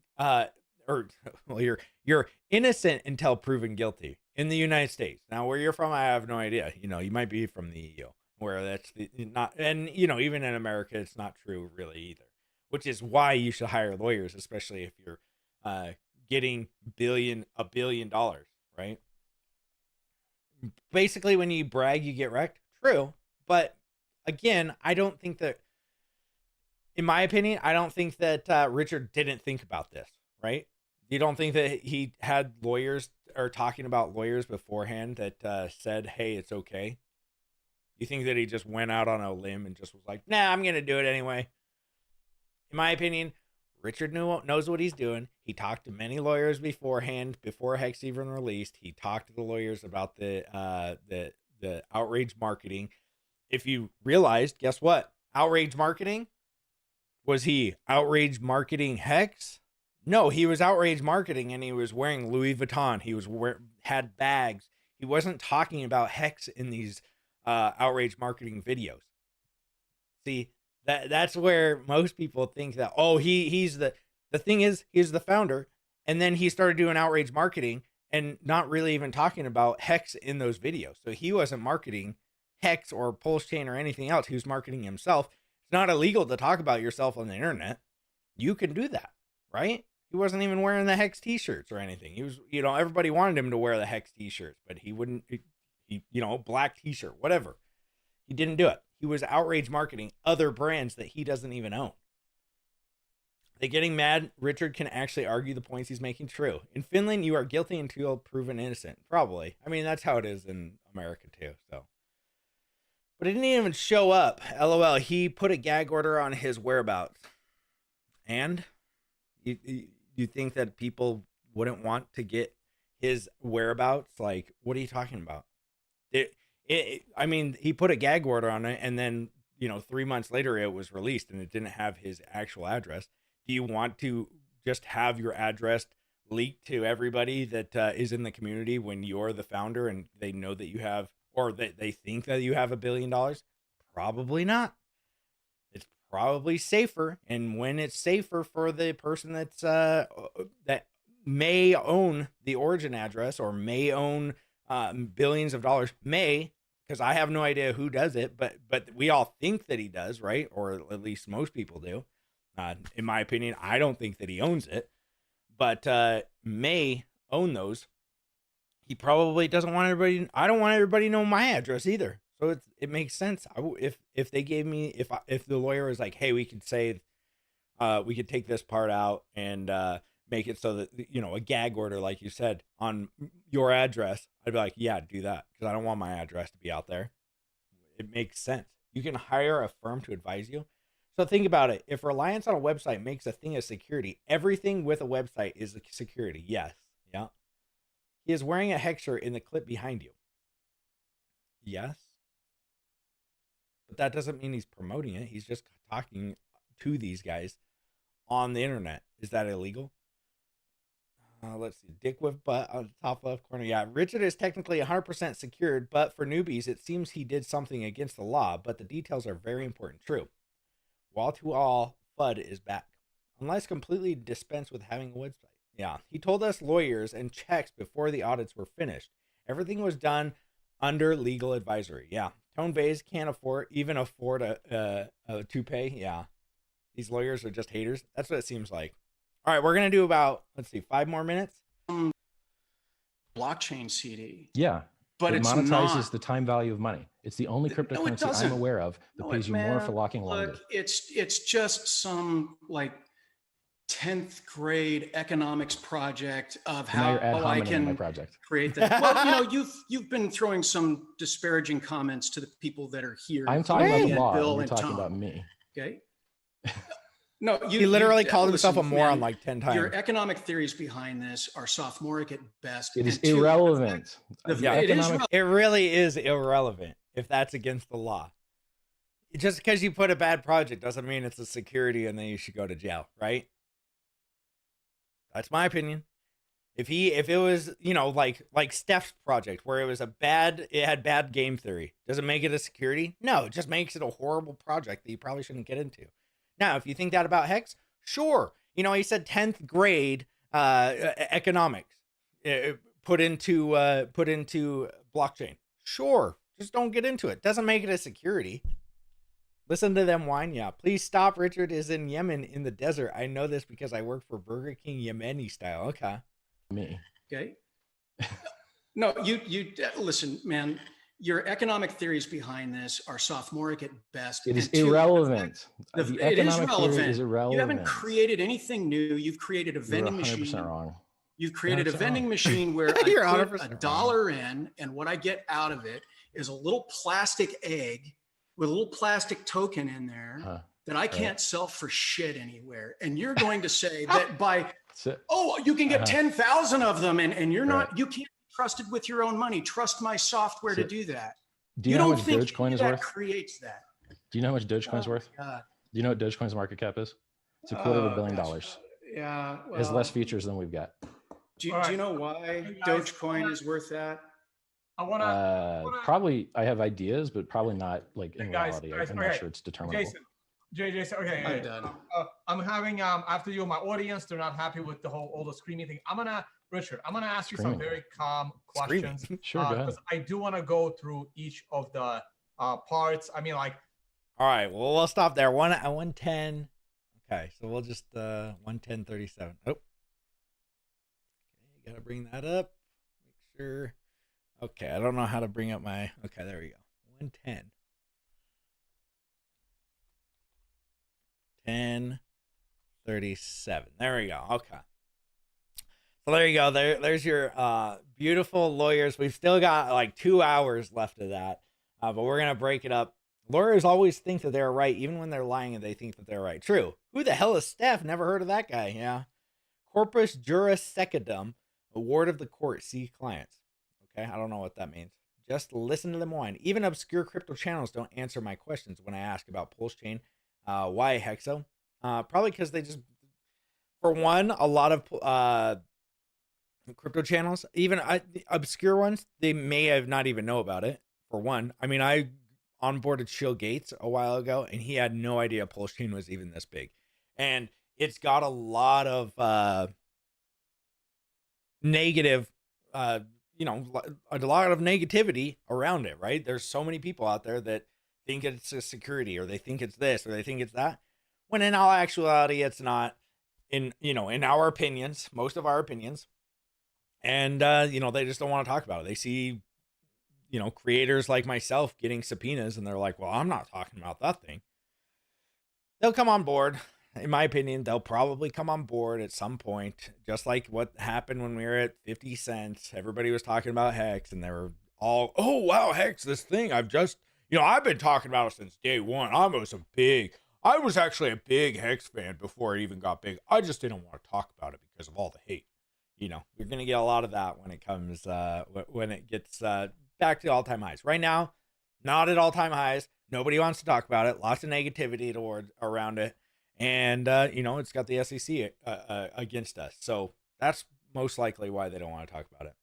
Speaker 1: you're innocent until proven guilty in the United States. Now, where you're from, I have no idea. You might be from the EU, where that's not, and even in America, it's not true really either. Which is why you should hire lawyers, especially if you're getting $1 billion, right? basically when you brag, you get wrecked. True. But again, I don't think that, in my opinion, I don't think that Richard didn't think about this, right? You don't think that he had lawyers or talking about lawyers beforehand that said, hey, it's okay? You think that he just went out on a limb and just was like, nah, I'm going to do it anyway? In my opinion, Richard knows what he's doing. He talked to many lawyers beforehand, before HEX even released. He talked to the lawyers about the outrage marketing. If you realized, guess what? Outrage marketing? Was he outrage marketing HEX? No, he was outrage marketing, and he was wearing Louis Vuitton. He was had bags. He wasn't talking about HEX in these outrage marketing videos. See, that's where most people think that, oh, he's the thing is, he's the founder, and then he started doing outrage marketing and not really even talking about HEX in those videos. So he wasn't marketing HEX or Pulsechain or anything else. He was marketing himself. It's not illegal to talk about yourself on the internet. You can do that, right? He wasn't even wearing the HEX t-shirts or anything. He was, everybody wanted him to wear the HEX t-shirts, but he wouldn't, black t-shirt, whatever. He didn't do it. He was outrage marketing other brands that he doesn't even own. They're getting mad. Richard can actually argue the points he's making true. In Finland, you are guilty until proven innocent. Probably. I mean, that's how it is in America too, so. But it didn't even show up. LOL. He put a gag order on his whereabouts. And you think that people wouldn't want to get his whereabouts? Like, what are you talking about? I mean, he put a gag order on it, and then, 3 months later it was released and it didn't have his actual address. Do you want to just have your address leaked to everybody that is in the community when you're the founder and they know that you have, or that they think that you have $1 billion? Probably not. It's probably safer. And when it's safer for the person that's that may own the origin address or may own billions of dollars, because I have no idea who does it, but we all think that he does, right? Or at least most people do. In my opinion, I don't think that he owns it, but may own those. He probably doesn't want everybody. I don't want everybody to know my address either. So it makes sense. If they gave me, if the lawyer was like, hey, we could say, we could take this part out and make it so that, a gag order, like you said, on your address, I'd be like, yeah, do that, because I don't want my address to be out there. It makes sense. You can hire a firm to advise you. So think about it. If reliance on a website makes a thing of security, everything with a website is security. Yes. Yeah. He is wearing a HEX shirt in the clip behind you. Yes. But that doesn't mean he's promoting it. He's just talking to these guys on the internet. Is that illegal? Let's see. Dick with butt on the top left corner. Yeah, Richard is technically 100% secured, but for newbies, it seems he did something against the law, but the details are very important. True. Wall to all, FUD is back. Unless completely dispensed with having a website. Yeah, he told us lawyers and checks before the audits were finished. Everything was done under legal advisory. Yeah, Tone Vays can't even afford a toupee. Yeah, these lawyers are just haters. That's what it seems like. All right, we're going to do about, 5 more minutes.
Speaker 6: Blockchain CD.
Speaker 4: Yeah.
Speaker 6: But
Speaker 4: it
Speaker 6: it's
Speaker 4: monetizes
Speaker 6: not
Speaker 4: the time value of money. It's the only cryptocurrency I'm aware of that pays you more for locking longer.
Speaker 6: It's just some 10th grade economics project of how I can create that. Well, you've been throwing some disparaging comments to the people that are here.
Speaker 4: I'm talking about the law.
Speaker 6: Bill
Speaker 4: You're
Speaker 6: and
Speaker 4: talking
Speaker 6: Tom.
Speaker 4: about me.
Speaker 6: Okay. No,
Speaker 1: he literally called himself a moron like 10 times.
Speaker 6: Your economic theories behind this are sophomoric at best.
Speaker 4: It is irrelevant.
Speaker 1: It really is irrelevant if that's against the law. Just because you put a bad project doesn't mean it's a security and then you should go to jail, right? That's my opinion. If it was, like Steph's project where it had bad game theory, does it make it a security? No, it just makes it a horrible project that you probably shouldn't get into. Now, if you think that about HEX, sure. He said 10th grade economics put into blockchain. Sure, just don't get into it. Doesn't make it a security. Listen to them whine. Yeah, please stop. Richard is in Yemen in the desert. I know this because I work for Burger King Yemeni style. Okay.
Speaker 4: Me.
Speaker 6: Okay. No, you listen, man. Your economic theories behind this are sophomoric at best.
Speaker 4: It is irrelevant.
Speaker 6: It is relevant.
Speaker 4: Is irrelevant.
Speaker 6: You haven't created anything new. You've created a vending machine.
Speaker 4: You're 100% wrong.
Speaker 6: You've created a vending machine where I put $1 in, and what I get out of it is a little plastic egg with a little plastic token in there that I can't sell for shit anywhere. And you're going to say that you can get 10,000 of them, and you're not, you can't be trusted with your own money. Trust my software to do that.
Speaker 4: Do you know how much Dogecoin is worth?
Speaker 6: Creates that.
Speaker 4: Do you know how much Dogecoin is worth? Do you know what Dogecoin's market cap is? It's $250 million.
Speaker 6: Yeah.
Speaker 4: It has less features than we've got.
Speaker 6: Do you know why Dogecoin is worth that?
Speaker 7: I want to
Speaker 4: probably. I have ideas, but probably not like in reality. I'm not sure it's determinable.
Speaker 7: Jason, okay.
Speaker 6: I'm done.
Speaker 7: I'm having I have to deal with my audience. They're not happy with all the screaming thing. Richard, I'm gonna ask you some very calm questions.
Speaker 4: Sure, go ahead.
Speaker 7: Because I do want to go through each of the parts. I mean, like.
Speaker 1: All right. Well, we'll stop there. 110. Okay, so we'll just 110.37. Oh. Okay, gotta bring that up. Make sure. Okay, I don't know how to bring up my. Okay, there we go. 110. 10:37. There we go. Okay. So there you go. There's your beautiful lawyers. We've still got like 2 hours left of that, but we're gonna break it up. Lawyers always think that they're right, even when they're lying and they think that they're right. True. Who the hell is Steph? Never heard of that guy. Yeah. Corpus juris secundum, award of the court. See clients. Okay, I don't know what that means. Just listen to them whine. Even obscure crypto channels don't answer my questions when I ask about Pulsechain. Why Hexo? Probably because they just, for one, a lot of crypto channels, even obscure ones, they may have not even know about it. For one, I mean, I onboarded Chill Gates a while ago, and he had no idea Pulsechain was even this big, and it's got a lot of negative, a lot of negativity around it. Right? There's so many people out there that think it's a security, or they think it's this, or they think it's that, when in all actuality it's not. In our opinions, most of our opinions, and they just don't want to talk about it. They see creators like myself getting subpoenas, and they're like, well, I'm not talking about that thing. They'll come on board. In my opinion, they'll probably come on board at some point, just like what happened when we were at 50 cents. Everybody was talking about HEX, and they were all, oh wow, HEX, this thing I've been talking about it since day one. I was actually a big HEX fan before it even got big. I just didn't want to talk about it because of all the hate. You're going to get a lot of that when it comes, when it gets back to all-time highs. Right now, not at all-time highs. Nobody wants to talk about it. Lots of negativity around it. And, it's got the SEC against us. So that's most likely why they don't want to talk about it.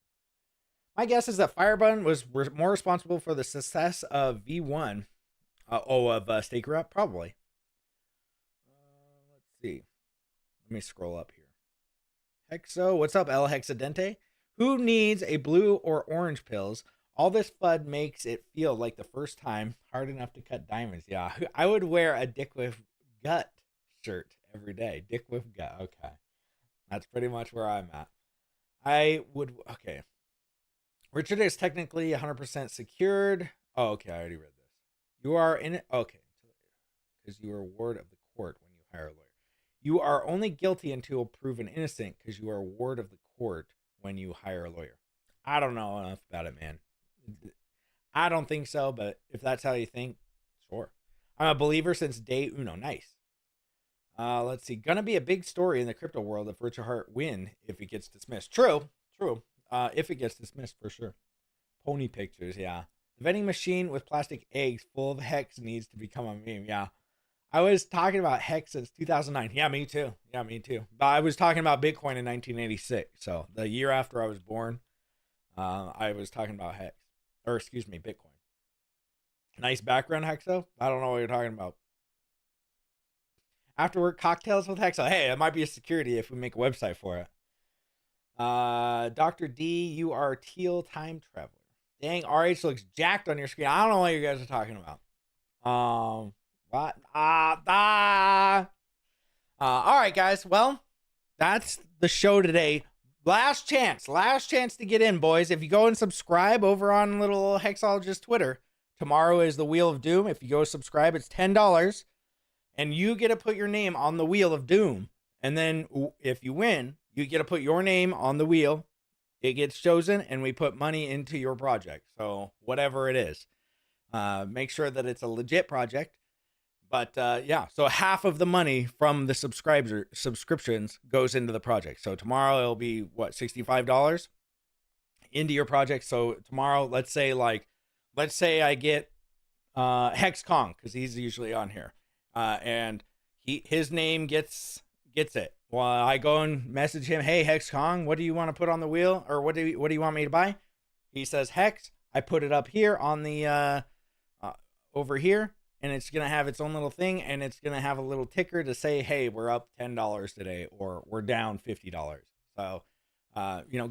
Speaker 1: My guess is that Firebun was more responsible for the success of V1, of Staker Up, probably. Let's see. Let me scroll up here. Hexo, what's up, El Hexadente? Who needs a blue or orange pills? All this FUD makes it feel like the first time, hard enough to cut diamonds. Yeah, I would wear a Dick with Gut shirt every day. Dick with Gut. Okay. That's pretty much where I'm at. Okay. Richard is technically 100% secured. Oh, okay. I already read this. You are in it. Okay. Because you are a ward of the court when you hire a lawyer. You are only guilty until proven innocent because you are a ward of the court when you hire a lawyer. I don't know enough about it, man. I don't think so, but if that's how you think, sure. I'm a believer since day uno. Nice. Let's see. Gonna be a big story in the crypto world if Richard Hart win if it gets dismissed. True. If it gets dismissed, for sure. Pony pictures, yeah. The vending machine with plastic eggs full of HEX needs to become a meme, yeah. I was talking about HEX since 2009. Yeah, me too. But I was talking about Bitcoin in 1986. So the year after I was born, I was talking about HEX. Or excuse me, Bitcoin. Nice background, Hexo. I don't know what you're talking about. After work cocktails with Hexo. Hey, it might be a security if we make a website for it. Dr. D, you are teal time traveler. Dang, RH looks jacked on your screen. I don't know what you guys are talking about. What? All right, guys. Well, that's the show today. last chance to get in, boys. If you go and subscribe over on little Hexologist Twitter, tomorrow is the Wheel of Doom. If you go subscribe, it's $10, and you get to put your name on the Wheel of Doom. And then if you win, you get to put your name on the wheel. It gets chosen, and we put money into your project. So whatever it is, make sure that it's a legit project. But yeah, so half of the money from the subscriptions goes into the project. So tomorrow it'll be what, $65 into your project. So tomorrow, let's say I get Hex Kong, because he's usually on here, and his name gets it. Well, I go and message him, hey, Hex Kong, what do you want to put on the wheel? Or what do you want me to buy? He says Hex. I put it up here on the over here, and it's going to have its own little thing, and it's going to have a little ticker to say, hey, we're up $10 today, or we're down $50. So,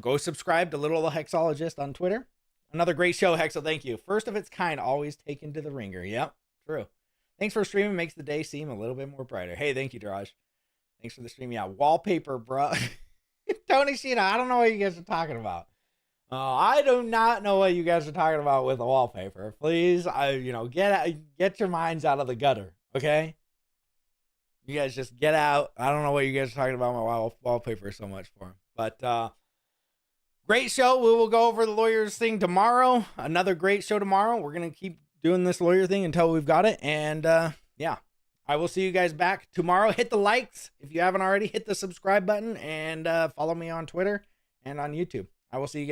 Speaker 1: go subscribe to Little Hexologist on Twitter. Another great show, Hexo. Thank you. First of its kind, always taken to the ringer. Yep, true. Thanks for streaming. Makes the day seem a little bit more brighter. Hey, thank you, Daraj. Thanks for the stream. Yeah, wallpaper, bro. Tony Sheena, I don't know what you guys are talking about. I do not know what you guys are talking about with the wallpaper. Please, get your minds out of the gutter, okay? You guys just get out. I don't know what you guys are talking about my wallpaper so much for. But great show. We will go over the lawyers thing tomorrow. Another great show tomorrow. We're going to keep doing this lawyer thing until we've got it. And yeah. I will see you guys back tomorrow. Hit the likes if you haven't already. Hit the subscribe button and follow me on Twitter and on YouTube. I will see you guys.